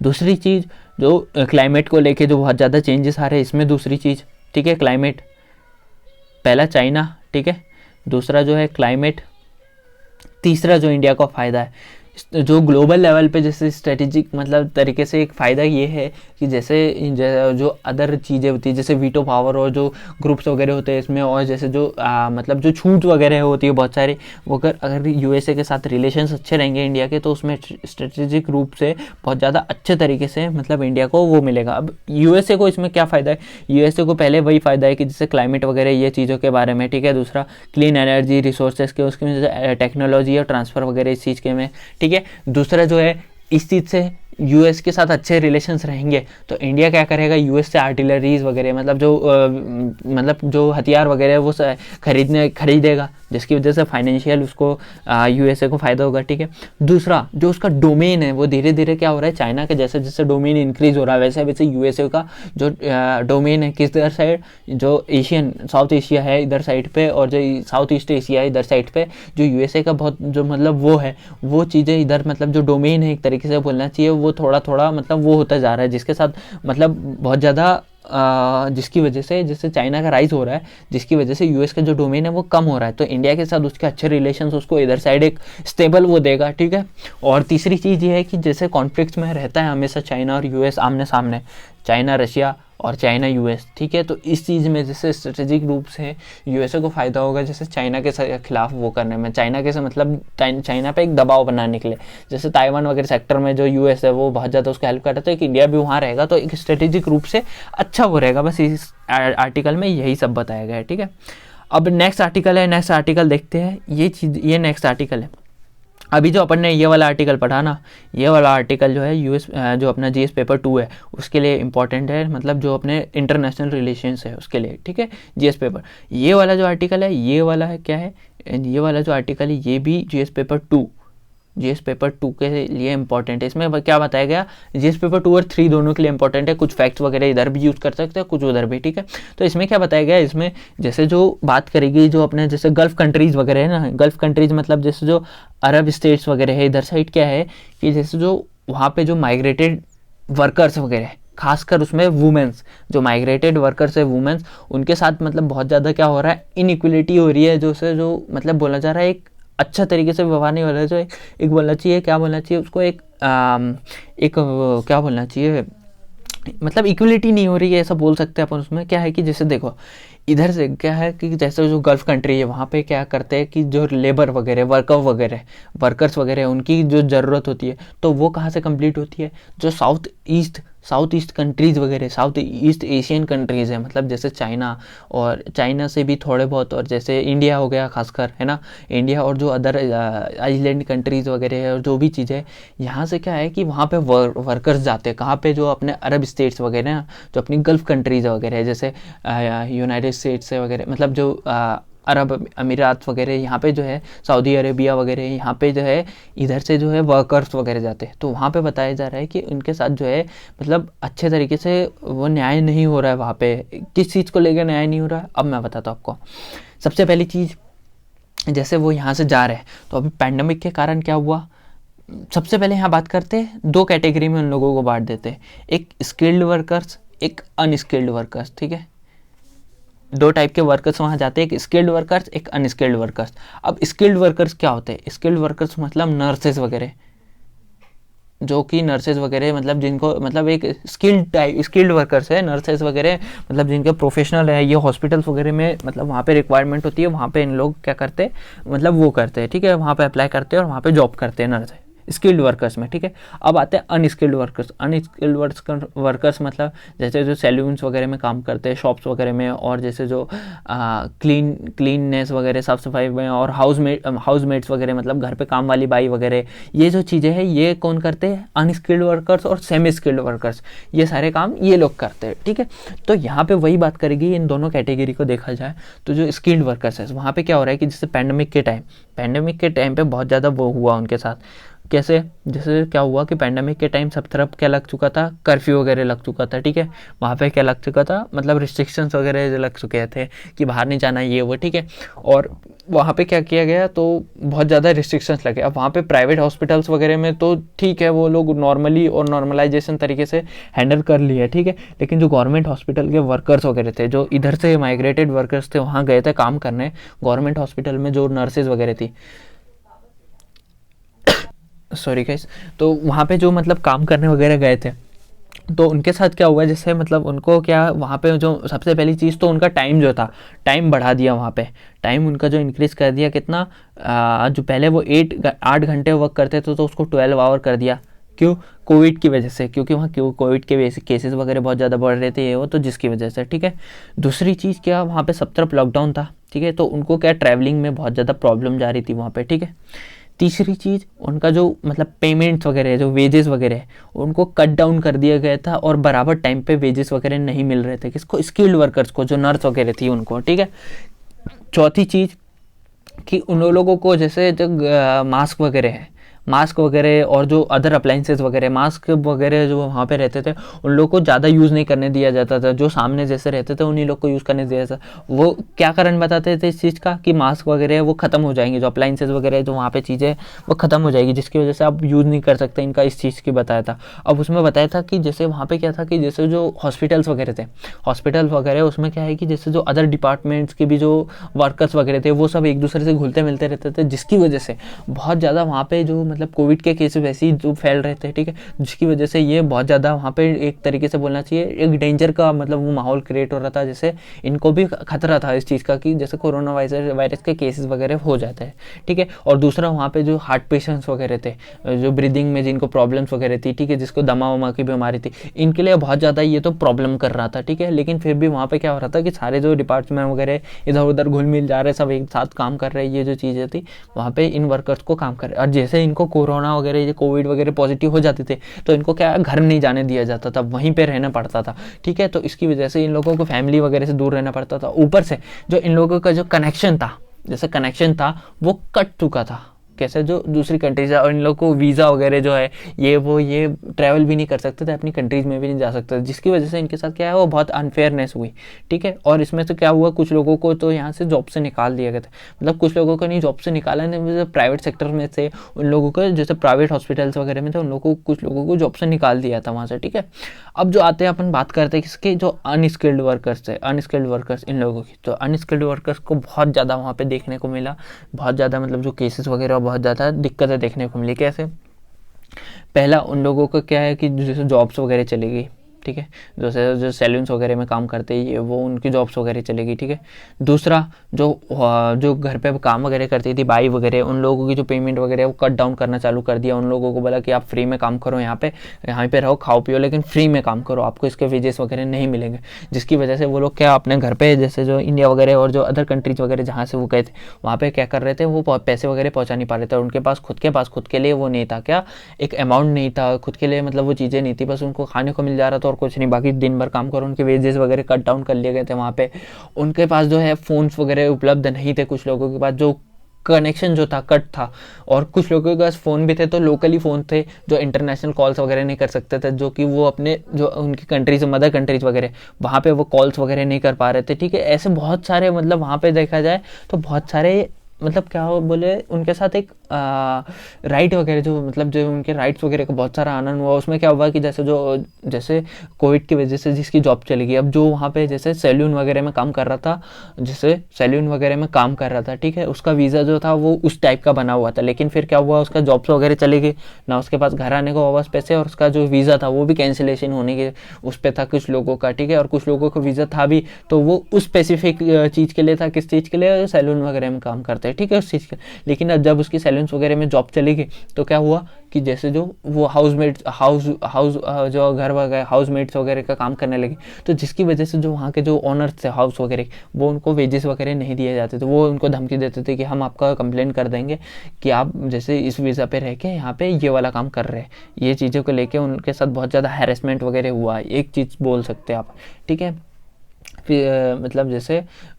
दूसरी चीज़ जो क्लाइमेट को लेके जो बहुत ज़्यादा चेंजेस आ रहे हैं इसमें, दूसरी चीज़, ठीक है, क्लाइमेट, पहला चाइना, ठीक है, दूसरा जो है क्लाइमेट, तीसरा जो इंडिया को फ़ायदा है जो ग्लोबल लेवल पे जैसे स्ट्रेटेजिक मतलब तरीके से एक फ़ायदा ये है कि जैसे जो अदर चीज़ें होती है जैसे वीटो पावर और जो ग्रुप्स वगैरह होते हैं इसमें, और जैसे जो मतलब जो छूट वगैरह होती है बहुत सारी, वो अगर यूएसए के साथ रिलेशंस अच्छे रहेंगे इंडिया के तो उसमें स्ट्रेटेजिक रूप से बहुत ज़्यादा अच्छे तरीके से मतलब इंडिया को वो मिलेगा। अब यूएसए को इसमें क्या फ़ायदा है, यूएसए को पहले वही फ़ायदा है कि जैसे क्लाइमेट वगैरह ये चीज़ों के बारे में, ठीक है, दूसरा क्लीन एनर्जी रिसोर्सेज के उसके में टेक्नोलॉजी और ट्रांसफ़र वगैरह इस चीज़ के में, ठीक है। दूसरा जो है इस चीज़ से यूएस के साथ अच्छे रिलेशंस रहेंगे तो इंडिया क्या करेगा, यूएस से आर्टिलरीज वगैरह मतलब जो हथियार वगैरह वो खरीदेगा, जिसकी वजह से फाइनेंशियल उसको यूएसए को फ़ायदा होगा, ठीक है। दूसरा जो उसका डोमेन है वो धीरे धीरे क्या हो रहा है, चाइना के जैसे जैसे डोमेन इंक्रीज हो रहा है वैसे वैसे यूएसए का जो डोमेन है किस इधर साइड, जो एशियन साउथ एशिया है इधर साइड पे, और जो साउथ ईस्ट एशिया है इधर साइड पे, जो यूएसए का बहुत जो मतलब वो है वो चीज़ें इधर मतलब जो डोमेन है एक तरीके से बोलना चाहिए वो थोड़ा थोड़ा मतलब वो होता जा रहा है, जिसके साथ मतलब बहुत ज़्यादा जिसकी वजह से जैसे चाइना का राइज हो रहा है, जिसकी वजह से यूएस का जो डोमेन है वो कम हो रहा है, तो इंडिया के साथ उसके अच्छे रिलेशंस उसको इधर साइड एक स्टेबल वो देगा, ठीक है। और तीसरी चीज़ ये है कि जैसे कॉन्फ्लिक्ट्स में रहता है हमेशा चाइना और यूएस आमने सामने, चाइना रशिया और चाइना यूएस, ठीक है, तो इस चीज़ में जैसे स्ट्रेटेजिक रूप से यूएसए को फ़ायदा होगा जैसे चाइना के खिलाफ वो करने में, चाइना के से मतलब चाइना पे एक दबाव बनाने के लिए, जैसे ताइवान वगैरह सेक्टर में जो यूएस है वो बहुत ज़्यादा उसको हेल्प कर रहा था कि इंडिया भी वहाँ रहेगा तो एक स्ट्रेटेजिक रूप से अच्छा वो रहेगा। बस इस आर्टिकल में यही सब बताया गया है, ठीक है। अब नेक्स्ट आर्टिकल है, नेक्स्ट आर्टिकल देखते हैं, ये नेक्स्ट आर्टिकल है। अभी जो अपन ने ये वाला आर्टिकल पढ़ा ना, ये वाला आर्टिकल जो है यूएस जो अपना जीएस पेपर 2 है उसके लिए इंपॉर्टेंट है, मतलब जो अपने इंटरनेशनल रिलेशंस है उसके लिए, ठीक है, जीएस पेपर। ये वाला जो आर्टिकल है ये वाला है क्या है, ये वाला जो आर्टिकल है ये भी जीएस पेपर 2 के लिए इंपॉर्टेंट है। इसमें क्या बताया गया, जीएस पेपर 2 और 3 दोनों के लिए इंपॉर्टेंट है, कुछ फैक्ट्स वगैरह इधर भी यूज़ कर सकते हैं कुछ उधर भी, ठीक है। तो इसमें क्या बताया गया, इसमें जैसे जो बात करेगी जो अपने जैसे गल्फ़ कंट्रीज़ वगैरह है ना, गल्फ़ कंट्रीज़ मतलब जैसे जो अरब स्टेट्स वगैरह है इधर साइड क्या है कि जैसे जो वहाँ पे जो माइग्रेटेड वर्कर्स वगैरह खासकर उसमें वुमेंस, जो माइग्रेटेड वर्कर्स है वुमेंस, उनके साथ मतलब बहुत ज़्यादा क्या हो रहा है, इनइक्वलिटी हो रही है, जो मतलब बोला जा रहा है एक अच्छा तरीके से व्यवहार नहीं हो रहा है, जो एक बोलना चाहिए, क्या बोलना चाहिए उसको, एक क्या बोलना चाहिए, मतलब इक्वलिटी नहीं हो रही है ऐसा बोल सकते हैं अपन। उसमें क्या है कि जैसे देखो इधर से क्या है कि जैसे जो गल्फ़ कंट्री है वहाँ पे क्या करते हैं कि जो लेबर वगैरह वर्कर्स वगैरह उनकी जो ज़रूरत होती है तो वो कहाँ से कंप्लीट होती है, जो साउथ ईस्ट कंट्रीज़ वगैरह, साउथ ईस्ट एशियन कंट्रीज़ है, मतलब जैसे चाइना, और चाइना से भी थोड़े बहुत, और जैसे इंडिया हो गया खासकर, है ना, इंडिया और जो अदर आइलैंड कंट्रीज़ वगैरह है और जो भी चीज़ें, यहाँ से क्या है कि वहाँ पे वर्कर्स जाते हैं, कहाँ पे, जो अपने अरब स्टेट्स वगैरह हैं, जो अपनी गल्फ़ कंट्रीज़ वगैरह है, जैसे यूनाइटेड स्टेट्स से वगैरह, मतलब जो अरब अमीरात वगैरह, यहाँ पे जो है सऊदी अरेबिया वगैरह, यहाँ पे जो है इधर से जो है वर्कर्स वगैरह जाते हैं। तो वहाँ पे बताया जा रहा है कि उनके साथ जो है मतलब अच्छे तरीके से वो न्याय नहीं हो रहा है वहाँ पे। किस चीज़ को लेकर न्याय नहीं हो रहा है, अब मैं बताता हूँ आपको। सबसे पहली चीज़, जैसे वो यहाँ से जा रहे हैं तो अभी पैंडमिक के कारण क्या हुआ, सबसे पहले यहाँ बात करते हैं, दो कैटेगरी में उन लोगों को बांट देते हैं, एक स्किल्ड वर्कर्स, एक अनस्किल्ड वर्कर्स, ठीक है। दो टाइप के वर्कर्स वहाँ जाते हैं, एक स्किल्ड वर्कर्स, एक अनस्किल्ड वर्कर्स। अब स्किल्ड वर्कर्स क्या होते हैं, स्किल्ड वर्कर्स मतलब नर्सेज वगैरह, जो कि नर्सेज वगैरह मतलब जिनको मतलब एक स्किल्ड वर्कर्स है, नर्सेज वगैरह मतलब जिनके प्रोफेशनल है, ये हॉस्पिटल्स वगैरह में मतलब वहाँ पे रिक्वायरमेंट होती है, वहाँ पे इन लोग क्या करते हैं मतलब वो करते हैं, ठीक है, वहाँ पे अप्लाई करते हैं और वहाँ पे जॉब करते हैं नर्स स्किल्ड वर्कर्स में, ठीक है। अब आते हैं अनस्किल्ड वर्कर्स। अनस्किल्ड वर्कर्स मतलब जैसे जो सैलून्स वगैरह में काम करते हैं, शॉप्स वगैरह में, और जैसे जो क्लीननेस वगैरह, साफ़ सफाई में, और हाउसमेट्स वगैरह मतलब घर पे काम वाली बाई वगैरह, ये जो चीज़ें हैं ये कौन करते हैं, अनस्किल्ड वर्कर्स और सेमी स्किल्ड वर्कर्स, ये सारे काम ये लोग करते हैं, ठीक है। तो यहाँ पे वही बात करेगी, इन दोनों कैटेगरी को देखा जाए तो जो स्किल्ड वर्कर्स है वहाँ पे क्या हो रहा है कि जैसे पैंडेमिक के टाइम पे बहुत ज़्यादा वो हुआ उनके साथ। कैसे, जैसे क्या हुआ कि पैंडेमिक के टाइम सब तरफ क्या लग चुका था, कर्फ्यू वगैरह लग चुका था, ठीक है। वहाँ पे क्या लग चुका था, मतलब रिस्ट्रिक्शंस वगैरह लग चुके थे कि बाहर नहीं जाना, ये वो, ठीक है। और वहाँ पे क्या किया गया, तो बहुत ज़्यादा रिस्ट्रिक्शंस लगे। अब वहाँ पे प्राइवेट हॉस्पिटल्स वगैरह में तो ठीक है, वो लोग नॉर्मली और नॉर्मलाइजेशन तरीके से हैंडल कर लिए, ठीक है। लेकिन जो गवर्नमेंट हॉस्पिटल के वर्कर्स वगैरह थे, जो इधर से माइग्रेटेड वर्कर्स थे, वहाँ गए थे काम करने गवर्नमेंट हॉस्पिटल में, जो नर्सेज वगैरह थी, सॉरी गाइस, तो वहाँ पे जो मतलब काम करने वगैरह गए थे, तो उनके साथ क्या हुआ, जैसे मतलब उनको क्या वहाँ पे जो सबसे पहली चीज़ तो उनका टाइम जो था, टाइम बढ़ा दिया वहाँ पे, टाइम उनका जो इंक्रीज़ कर दिया, कितना, जो पहले वो 8 घंटे वर्क करते थे तो उसको 12 आवर कर दिया। क्यों, कोविड की वजह से, क्योंकि वहाँ कोविड के केसेस वगैरह बहुत ज़्यादा बढ़ रहे थे, ये वो, तो जिसकी वजह से, ठीक है। दूसरी चीज़ क्या, वहाँ पे सब तरफ लॉकडाउन था, ठीक है, तो उनको क्या ट्रैवलिंग में बहुत ज़्यादा प्रॉब्लम जा रही थी वहाँ पे, ठीक है। तीसरी चीज़, उनका जो मतलब पेमेंट्स वगैरह है, जो वेजेस वगैरह है, उनको कट डाउन कर दिया गया था और बराबर टाइम पे वेजेस वगैरह नहीं मिल रहे थे, किसको, स्किल्ड वर्कर्स को, जो नर्स वगैरह थी उनको, ठीक है। चौथी चीज़ कि उन लोगों को जैसे जो मास्क वगैरह और जो अदर अप्लाइंसेस वगैरह, मास्क वगैरह जो वहाँ पे रहते थे उन लोगों को ज़्यादा यूज़ नहीं करने दिया जाता था, जो सामने जैसे रहते थे उन्हीं लोग को यूज़ करने दिया जाता। वो क्या कारण बताते थे इस चीज़ का कि मास्क वगैरह वो ख़त्म हो जाएंगे, जो अप्लाइंसेस वगैरह जो वहाँ पे चीज़ें वो ख़त्म हो जाएगी, जिसकी वजह से आप यूज़ नहीं कर सकते, इनका इस चीज़ की बताया था। अब उसमें बताया था कि जैसे वहाँ पर क्या था कि जैसे जो हॉस्पिटल्स वगैरह उसमें क्या है कि जैसे जो अदर डिपार्टमेंट्स के भी जो वर्कर्स वगैरह थे वो सब एक दूसरे से घुलते मिलते रहते थे, जिसकी वजह से बहुत ज़्यादा वहाँ पे जो मतलब कोविड के केसेस वैसे ही जो फैल रहे थे, ठीक है, जिसकी वजह से ये बहुत ज़्यादा वहाँ पे एक तरीके से बोलना चाहिए एक डेंजर का मतलब वो माहौल क्रिएट हो रहा था, जैसे इनको भी खतरा था इस चीज़ का कि जैसे कोरोना वायरस के केसेस वगैरह हो जाते हैं, ठीक है। और दूसरा वहाँ पे जो हार्ट पेशेंट्स वगैरह थे, जो ब्रीदिंग में जिनको प्रॉब्लम्स वगैरह थी, ठीक है, जिसको दमा वमा की बीमारी थी, इनके लिए बहुत ज़्यादा ये तो प्रॉब्लम कर रहा था, ठीक है। लेकिन फिर भी वहाँ पे क्या हो रहा था कि सारे जो डिपार्टमेंट वगैरह इधर उधर घुल मिल जा रहे, सब एक साथ काम कर रहे, ये जो चीज़ें थी वहाँ पे इन वर्कर्स को काम कर रहे। और जैसे इनको कोरोना वगैरह कोविड वगैरह पॉजिटिव हो जाते थे तो इनको क्या घर नहीं जाने दिया जाता था, वहीं पे रहना पड़ता था, ठीक है। तो इसकी वजह से इन लोगों को फैमिली वगैरह से दूर रहना पड़ता था। ऊपर से जो इन लोगों का जो कनेक्शन था वो कट चुका था, कैसे, जो दूसरी कंट्रीज है, और इन लोगों को वीज़ा वगैरह जो है ये ट्रैवल भी नहीं कर सकते थे, अपनी कंट्रीज में भी नहीं जा सकते थे, जिसकी वजह से इनके साथ क्या है वो बहुत अनफेयरनेस हुई, ठीक है। और इसमें तो क्या हुआ, कुछ लोगों को तो यहाँ से जॉब से निकाल दिया गया था, मतलब कुछ लोगों को नहीं जॉब से निकाला नहीं, प्राइवेट सेक्टर में से उन लोगों को, जैसे प्राइवेट हॉस्पिटल्स वगैरह में थे, उन लोगों को कुछ लोगों को जॉब से निकाल दिया था वहाँ से, ठीक है। अब जो आते हैं अपन बात करते हैं किसके, जो अनस्किल्ड वर्कर्स है, अनस्किल्ड वर्कर्स इन लोगों की। तो अनस्किल्ड वर्कर्स को बहुत ज़्यादा वहाँ पे देखने को मिला, बहुत ज़्यादा मतलब जो केसेस वगैरह बहुत ज़्यादा दिक्कतें देखने को मिली। कैसे, पहला उन लोगों का क्या है कि जैसे जॉब्स वगैरह चली गई, ठीक है। जो सैलून्स वगैरह में काम करते हैं वो उनकी जॉब्स वगैरह चलेगी, ठीक है। दूसरा जो घर पे काम वगैरह करती थी बाई वगैरह, उन लोगों की जो पेमेंट वगैरह वो कट डाउन करना चालू कर दिया। उन लोगों को बोला कि आप फ्री में काम करो, यहाँ पे रहो, खाओ पियो, लेकिन फ्री में काम करो, आपको इसके वेजेस वगैरह नहीं मिलेंगे। जिसकी वजह से वो लोग क्या अपने घर पे, जैसे जो इंडिया वगैरह और जो अदर कंट्रीज वगैरह जहाँ से वो गए थे, वहाँ पे क्या कर रहे थे, वो पैसे वगैरह पहुँचा नहीं पा रहे थे। और उनके पास खुद के लिए वो नहीं था, क्या एक अमाउंट नहीं था खुद के लिए, मतलब वो चीज़ें नहीं थी, बस उनको खाने को मिल जा रहा था और कुछ नहीं, बाकी दिन भर काम करो। उनके वेजेस वगैरह कट डाउन कर लिए गए थे वहाँ पे। उनके पास जो है फ़ोन्स वगैरह उपलब्ध नहीं थे, कुछ लोगों के पास जो कनेक्शन जो था कट था, और कुछ लोगों के पास फ़ोन भी थे तो लोकली फ़ोन थे जो इंटरनेशनल कॉल्स वगैरह नहीं कर सकते थे, जो कि वो अपने जो उनकी कंट्रीज मदर कंट्रीज वगैरह वहाँ पे वो कॉल्स वगैरह नहीं कर पा रहे थे, ठीक है। ऐसे बहुत सारे मतलब वहाँ पे देखा जाए तो बहुत सारे मतलब क्या हो बोले उनके साथ एक राइट वगैरह जो मतलब जो उनके राइट्स वगैरह का बहुत सारा आनंद हुआ। उसमें क्या हुआ कि जैसे कोविड की वजह से जिसकी जॉब चली गई, अब जो वहाँ पे जैसे सैलून वगैरह में काम कर रहा था, ठीक है, उसका वीज़ा जो था वो उस टाइप का बना हुआ था, लेकिन फिर क्या हुआ, उसका जॉब्स वगैरह चली गई ना, उसके पास घर आने को वापस पैसे, और उसका जो वीज़ा था वो भी कैंसिलेशन होने के उस पर था कुछ लोगों का, ठीक है। और कुछ लोगों को वीज़ा था भी तो वो उस स्पेसिफिक चीज़ के लिए था, किस चीज़ के लिए, सैलून वगैरह में काम करते हैं, ठीक है, उस चीज़ के। लेकिन अब जब उसकी सैलून्स वगैरह में जॉब चली गई तो क्या हुआ कि जैसे जो वो जो घर वगैरह हाउसमेट्स वगैरह का काम करने लगे, तो जिसकी वजह से जो वहाँ के जो ओनर्स थे हाउस वगैरह, वो उनको वेजेस वगैरह नहीं दिए जाते थे। वो उनको धमकी देते थे कि हम आपका कंप्लेन कर देंगे कि आप जैसे इस वीज़ा पे रह के यहाँ पे ये वाला काम कर रहे हैं। ये चीज़ों को लेके उनके साथ बहुत ज़्यादा हैरेसमेंट वगैरह हुआ, एक चीज़ बोल सकते हैं आप, ठीक है। मतलब जैसे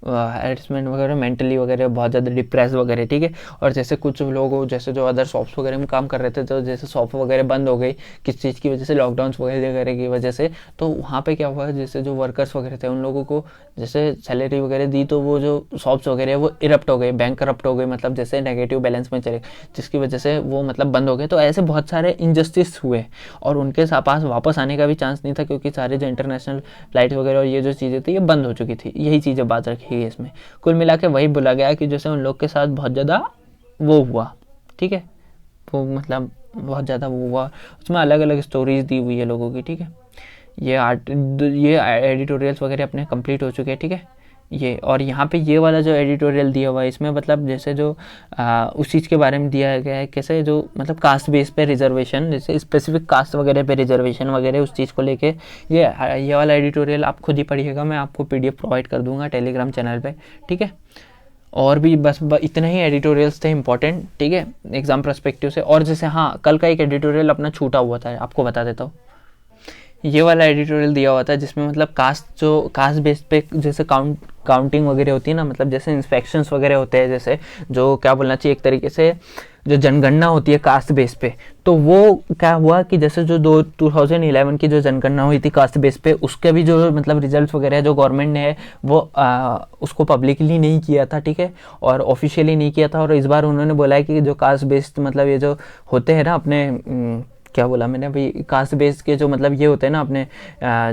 हैरेसमेंट वगैरह, मेंटली वगैरह बहुत ज़्यादा डिप्रेस वगैरह, ठीक है। और जैसे कुछ लोग जैसे जो अदर शॉप्स वगैरह में काम कर रहे थे, तो जैसे शॉप वगैरह बंद हो गई किस चीज़ की वजह से, लॉकडाउन्स वगैरह की वजह से, तो वहाँ पे क्या हुआ, जैसे जो वर्कर्स वगैरह थे उन लोगों को जैसे सैलरी वगैरह दी, तो वो जो शॉप्स वगैरह वो इरप्ट हो गए, बैंक करप्ट हो गए, मतलब जैसे नेगेटिव बैलेंस में चले, जिसकी वजह से वो मतलब बंद हो गए। तो ऐसे बहुत सारे इनजस्टिस हुए और उनके पास वापस आने का भी चांस नहीं था, क्योंकि सारे जो इंटरनेशनल फ्लाइट वगैरह और ये जो चीज़ें थी ये बंद हो चुकी थी। यही चीज़ें बात रखी गई इसमें। कुल मिला के वही बोला गया कि जैसे उन लोग के साथ बहुत ज़्यादा वो हुआ, ठीक है, वो मतलब बहुत ज़्यादा वो हुआ। उसमें अलग अलग स्टोरीज दी हुई है लोगों की, ठीक है। ये एडिटोरियल्स वगैरह अपने कंप्लीट हो चुके हैं, ठीक है। ये और यहाँ पे ये वाला जो एडिटोरियल दिया हुआ है इसमें मतलब जैसे जो उस चीज़ के बारे में दिया गया है, कैसे जो मतलब कास्ट बेस पे रिजर्वेशन, जैसे स्पेसिफिक कास्ट वगैरह पे रिजर्वेशन वगैरह, उस चीज़ को लेके ये वाला एडिटोरियल आप खुद ही पढ़िएगा, मैं आपको PDF प्रोवाइड कर दूंगा टेलीग्राम चैनल पे, ठीक है। और भी बस इतने ही एडिटोरियल्स थे इंपॉर्टेंट, ठीक है, एग्जाम पर्सपेक्टिव से। और जैसे हाँ, कल का एक एडिटोरियल अपना छूटा हुआ था, आपको बता देता हूँ। ये वाला एडिटोरियल दिया हुआ था जिसमें मतलब कास्ट बेस पे जैसे काउंटिंग वगैरह होती है ना, मतलब जैसे इंस्पेक्शंस वगैरह होते हैं, जैसे जो क्या बोलना चाहिए, एक तरीके से जो जनगणना होती है कास्ट बेस पे, तो वो क्या हुआ कि जैसे जो 2011 की जो जनगणना हुई थी कास्ट बेस पे, उसके भी जो मतलब रिजल्ट्स वगैरह है जो गवर्नमेंट ने है वो उसको पब्लिकली नहीं किया था, ठीक है, और ऑफिशियली नहीं किया था। और इस बार उन्होंने बोला है कि जो कास्ट बेस्ड मतलब ये जो होते हैं ना अपने क्या बोला मैंने अभी, कास्ट बेस के जो मतलब ये होते हैं ना अपने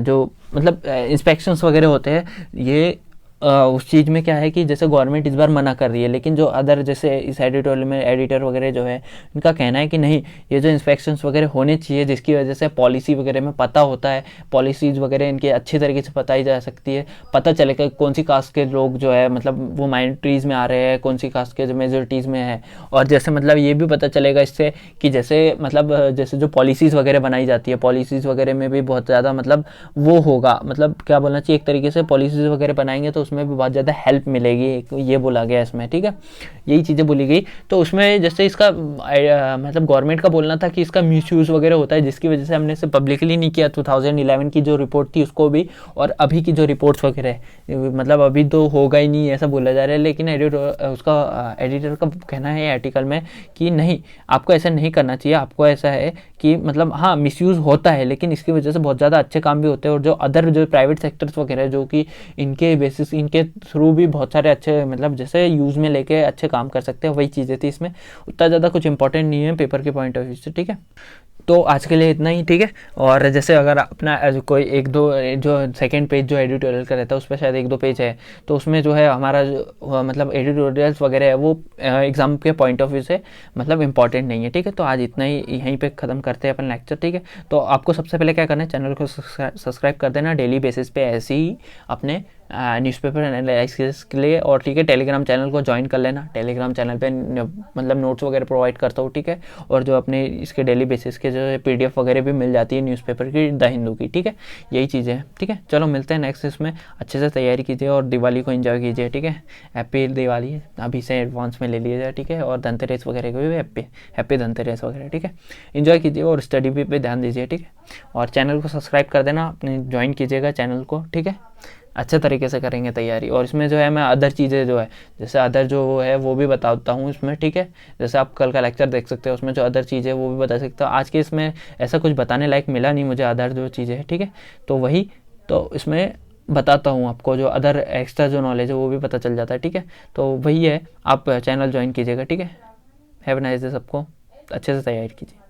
जो मतलब इंस्पेक्शंस वगैरह होते हैं, ये उस चीज़ में क्या है कि जैसे गवर्नमेंट इस बार मना कर रही है, लेकिन जो अदर जैसे इस एडिटोरियल में एडिटर वगैरह जो है इनका कहना है कि नहीं, ये जो इंस्पेक्शंस वगैरह होने चाहिए, जिसकी वजह से पॉलिसी वगैरह में पता होता है, पॉलिसीज़ वगैरह इनके अच्छी तरीके से बताई जा सकती है, पता चलेगा कौन सी कास्ट के लोग जो है मतलब वो माइनॉरिटीज़ में आ रहे हैं, कौन सी कास्ट के जो मेजोरिटीज़ में है। और जैसे मतलब ये भी पता चलेगा इससे कि जैसे मतलब जैसे जो पॉलिसीज़ वगैरह बनाई जाती है, पॉलिसीज़ वगैरह में भी बहुत ज़्यादा मतलब वो होगा, मतलब क्या बोलना चाहिए, एक तरीके से पॉलिसीज़ वगैरह बनाएंगे तो उसमें भी बहुत ज़्यादा हेल्प मिलेगी, ये बोला गया इसमें, ठीक है, यही चीज़ें बोली गई। तो उसमें जैसे इसका मतलब गवर्नमेंट का बोलना था कि इसका मिसयूज़ वगैरह होता है, जिसकी वजह से हमने इसे पब्लिकली नहीं किया 2011 की जो रिपोर्ट थी उसको भी, और अभी की जो रिपोर्ट्स वगैरह है मतलब अभी तो होगा ही नहीं ऐसा बोला जा रहा है। लेकिन एडिटर का कहना है आर्टिकल में कि नहीं, आपको ऐसा नहीं करना चाहिए, आपको ऐसा है कि मतलब हाँ मिसयूज़ होता है, लेकिन इसकी वजह से बहुत ज़्यादा अच्छे काम भी होते हैं, और जो अदर जो प्राइवेट सेक्टर्स वगैरह जो कि इनके बेसिस इनके थ्रू भी बहुत सारे अच्छे मतलब जैसे यूज़ में लेके अच्छे काम कर सकते हैं, वही चीज़ें थी इसमें, उतना ज़्यादा कुछ इंपॉर्टेंट नहीं है पेपर के पॉइंट ऑफ व्यू से, ठीक है। तो आज के लिए इतना ही, ठीक है। और जैसे अगर अपना कोई एक दो जो सेकंड पेज जो एडिटोरियल का रहता है उस पर शायद एक दो पेज है, तो उसमें जो है हमारा जो मतलब एडिटोरियल्स वगैरह है वो एग्ज़ाम के पॉइंट ऑफ व्यू से मतलब इंपॉर्टेंट नहीं है, ठीक है। तो आज इतना ही, यहीं पे ख़त्म करते हैं अपन लेक्चर, ठीक है। तो आपको सबसे पहले क्या करना है, चैनल को सब्सक्राइब कर देना डेली बेसिस पे ऐसे ही अपने न्यूज़पेपर एनालिसिस के लिए, और ठीक है टेलीग्राम चैनल को ज्वाइन कर लेना। टेलीग्राम चैनल पे मतलब नोट्स वगैरह प्रोवाइड करता हूँ, ठीक है। और जो अपने इसके डेली बेसिस के जो है PDF वगैरह भी मिल जाती है न्यूज़पेपर की, द हिंदू की, ठीक है। यही चीज़ें हैं, ठीक है। चलो मिलते हैं नेक्स्ट, इसमें अच्छे से तैयारी कीजिए और दिवाली को एंजॉय कीजिए, ठीक है। हैप्पी दिवाली अभी से एडवांस में ले लीजिए, ठीक है। और धनतेरस वगैरह को भी हैप्पी धनतेरस वगैरह, ठीक है। एंजॉय कीजिए और स्टडी पे ध्यान दीजिए, ठीक है। और चैनल को सब्सक्राइब कर देना, अपने ज्वाइन कीजिएगा चैनल को, ठीक है। अच्छे तरीके से करेंगे तैयारी। और इसमें जो है मैं अदर चीज़ें जो है, जैसे अदर जो है वो भी बताता हूँ इसमें, ठीक है। जैसे आप कल का लेक्चर देख सकते हो, उसमें जो अदर चीज़ें वो भी बता सकते हो। आज के इसमें ऐसा कुछ बताने लायक मिला नहीं मुझे, अदर जो चीज़ें हैं, ठीक है। तो वही तो इसमें बताता हूँ आपको, जो अदर एक्स्ट्रा जो नॉलेज है वो भी पता चल जाता है, ठीक है। तो वही है, आप चैनल ज्वाइन कीजिएगा, ठीक है। हैव अ नाइस डे सबको, अच्छे से तैयारी कीजिए।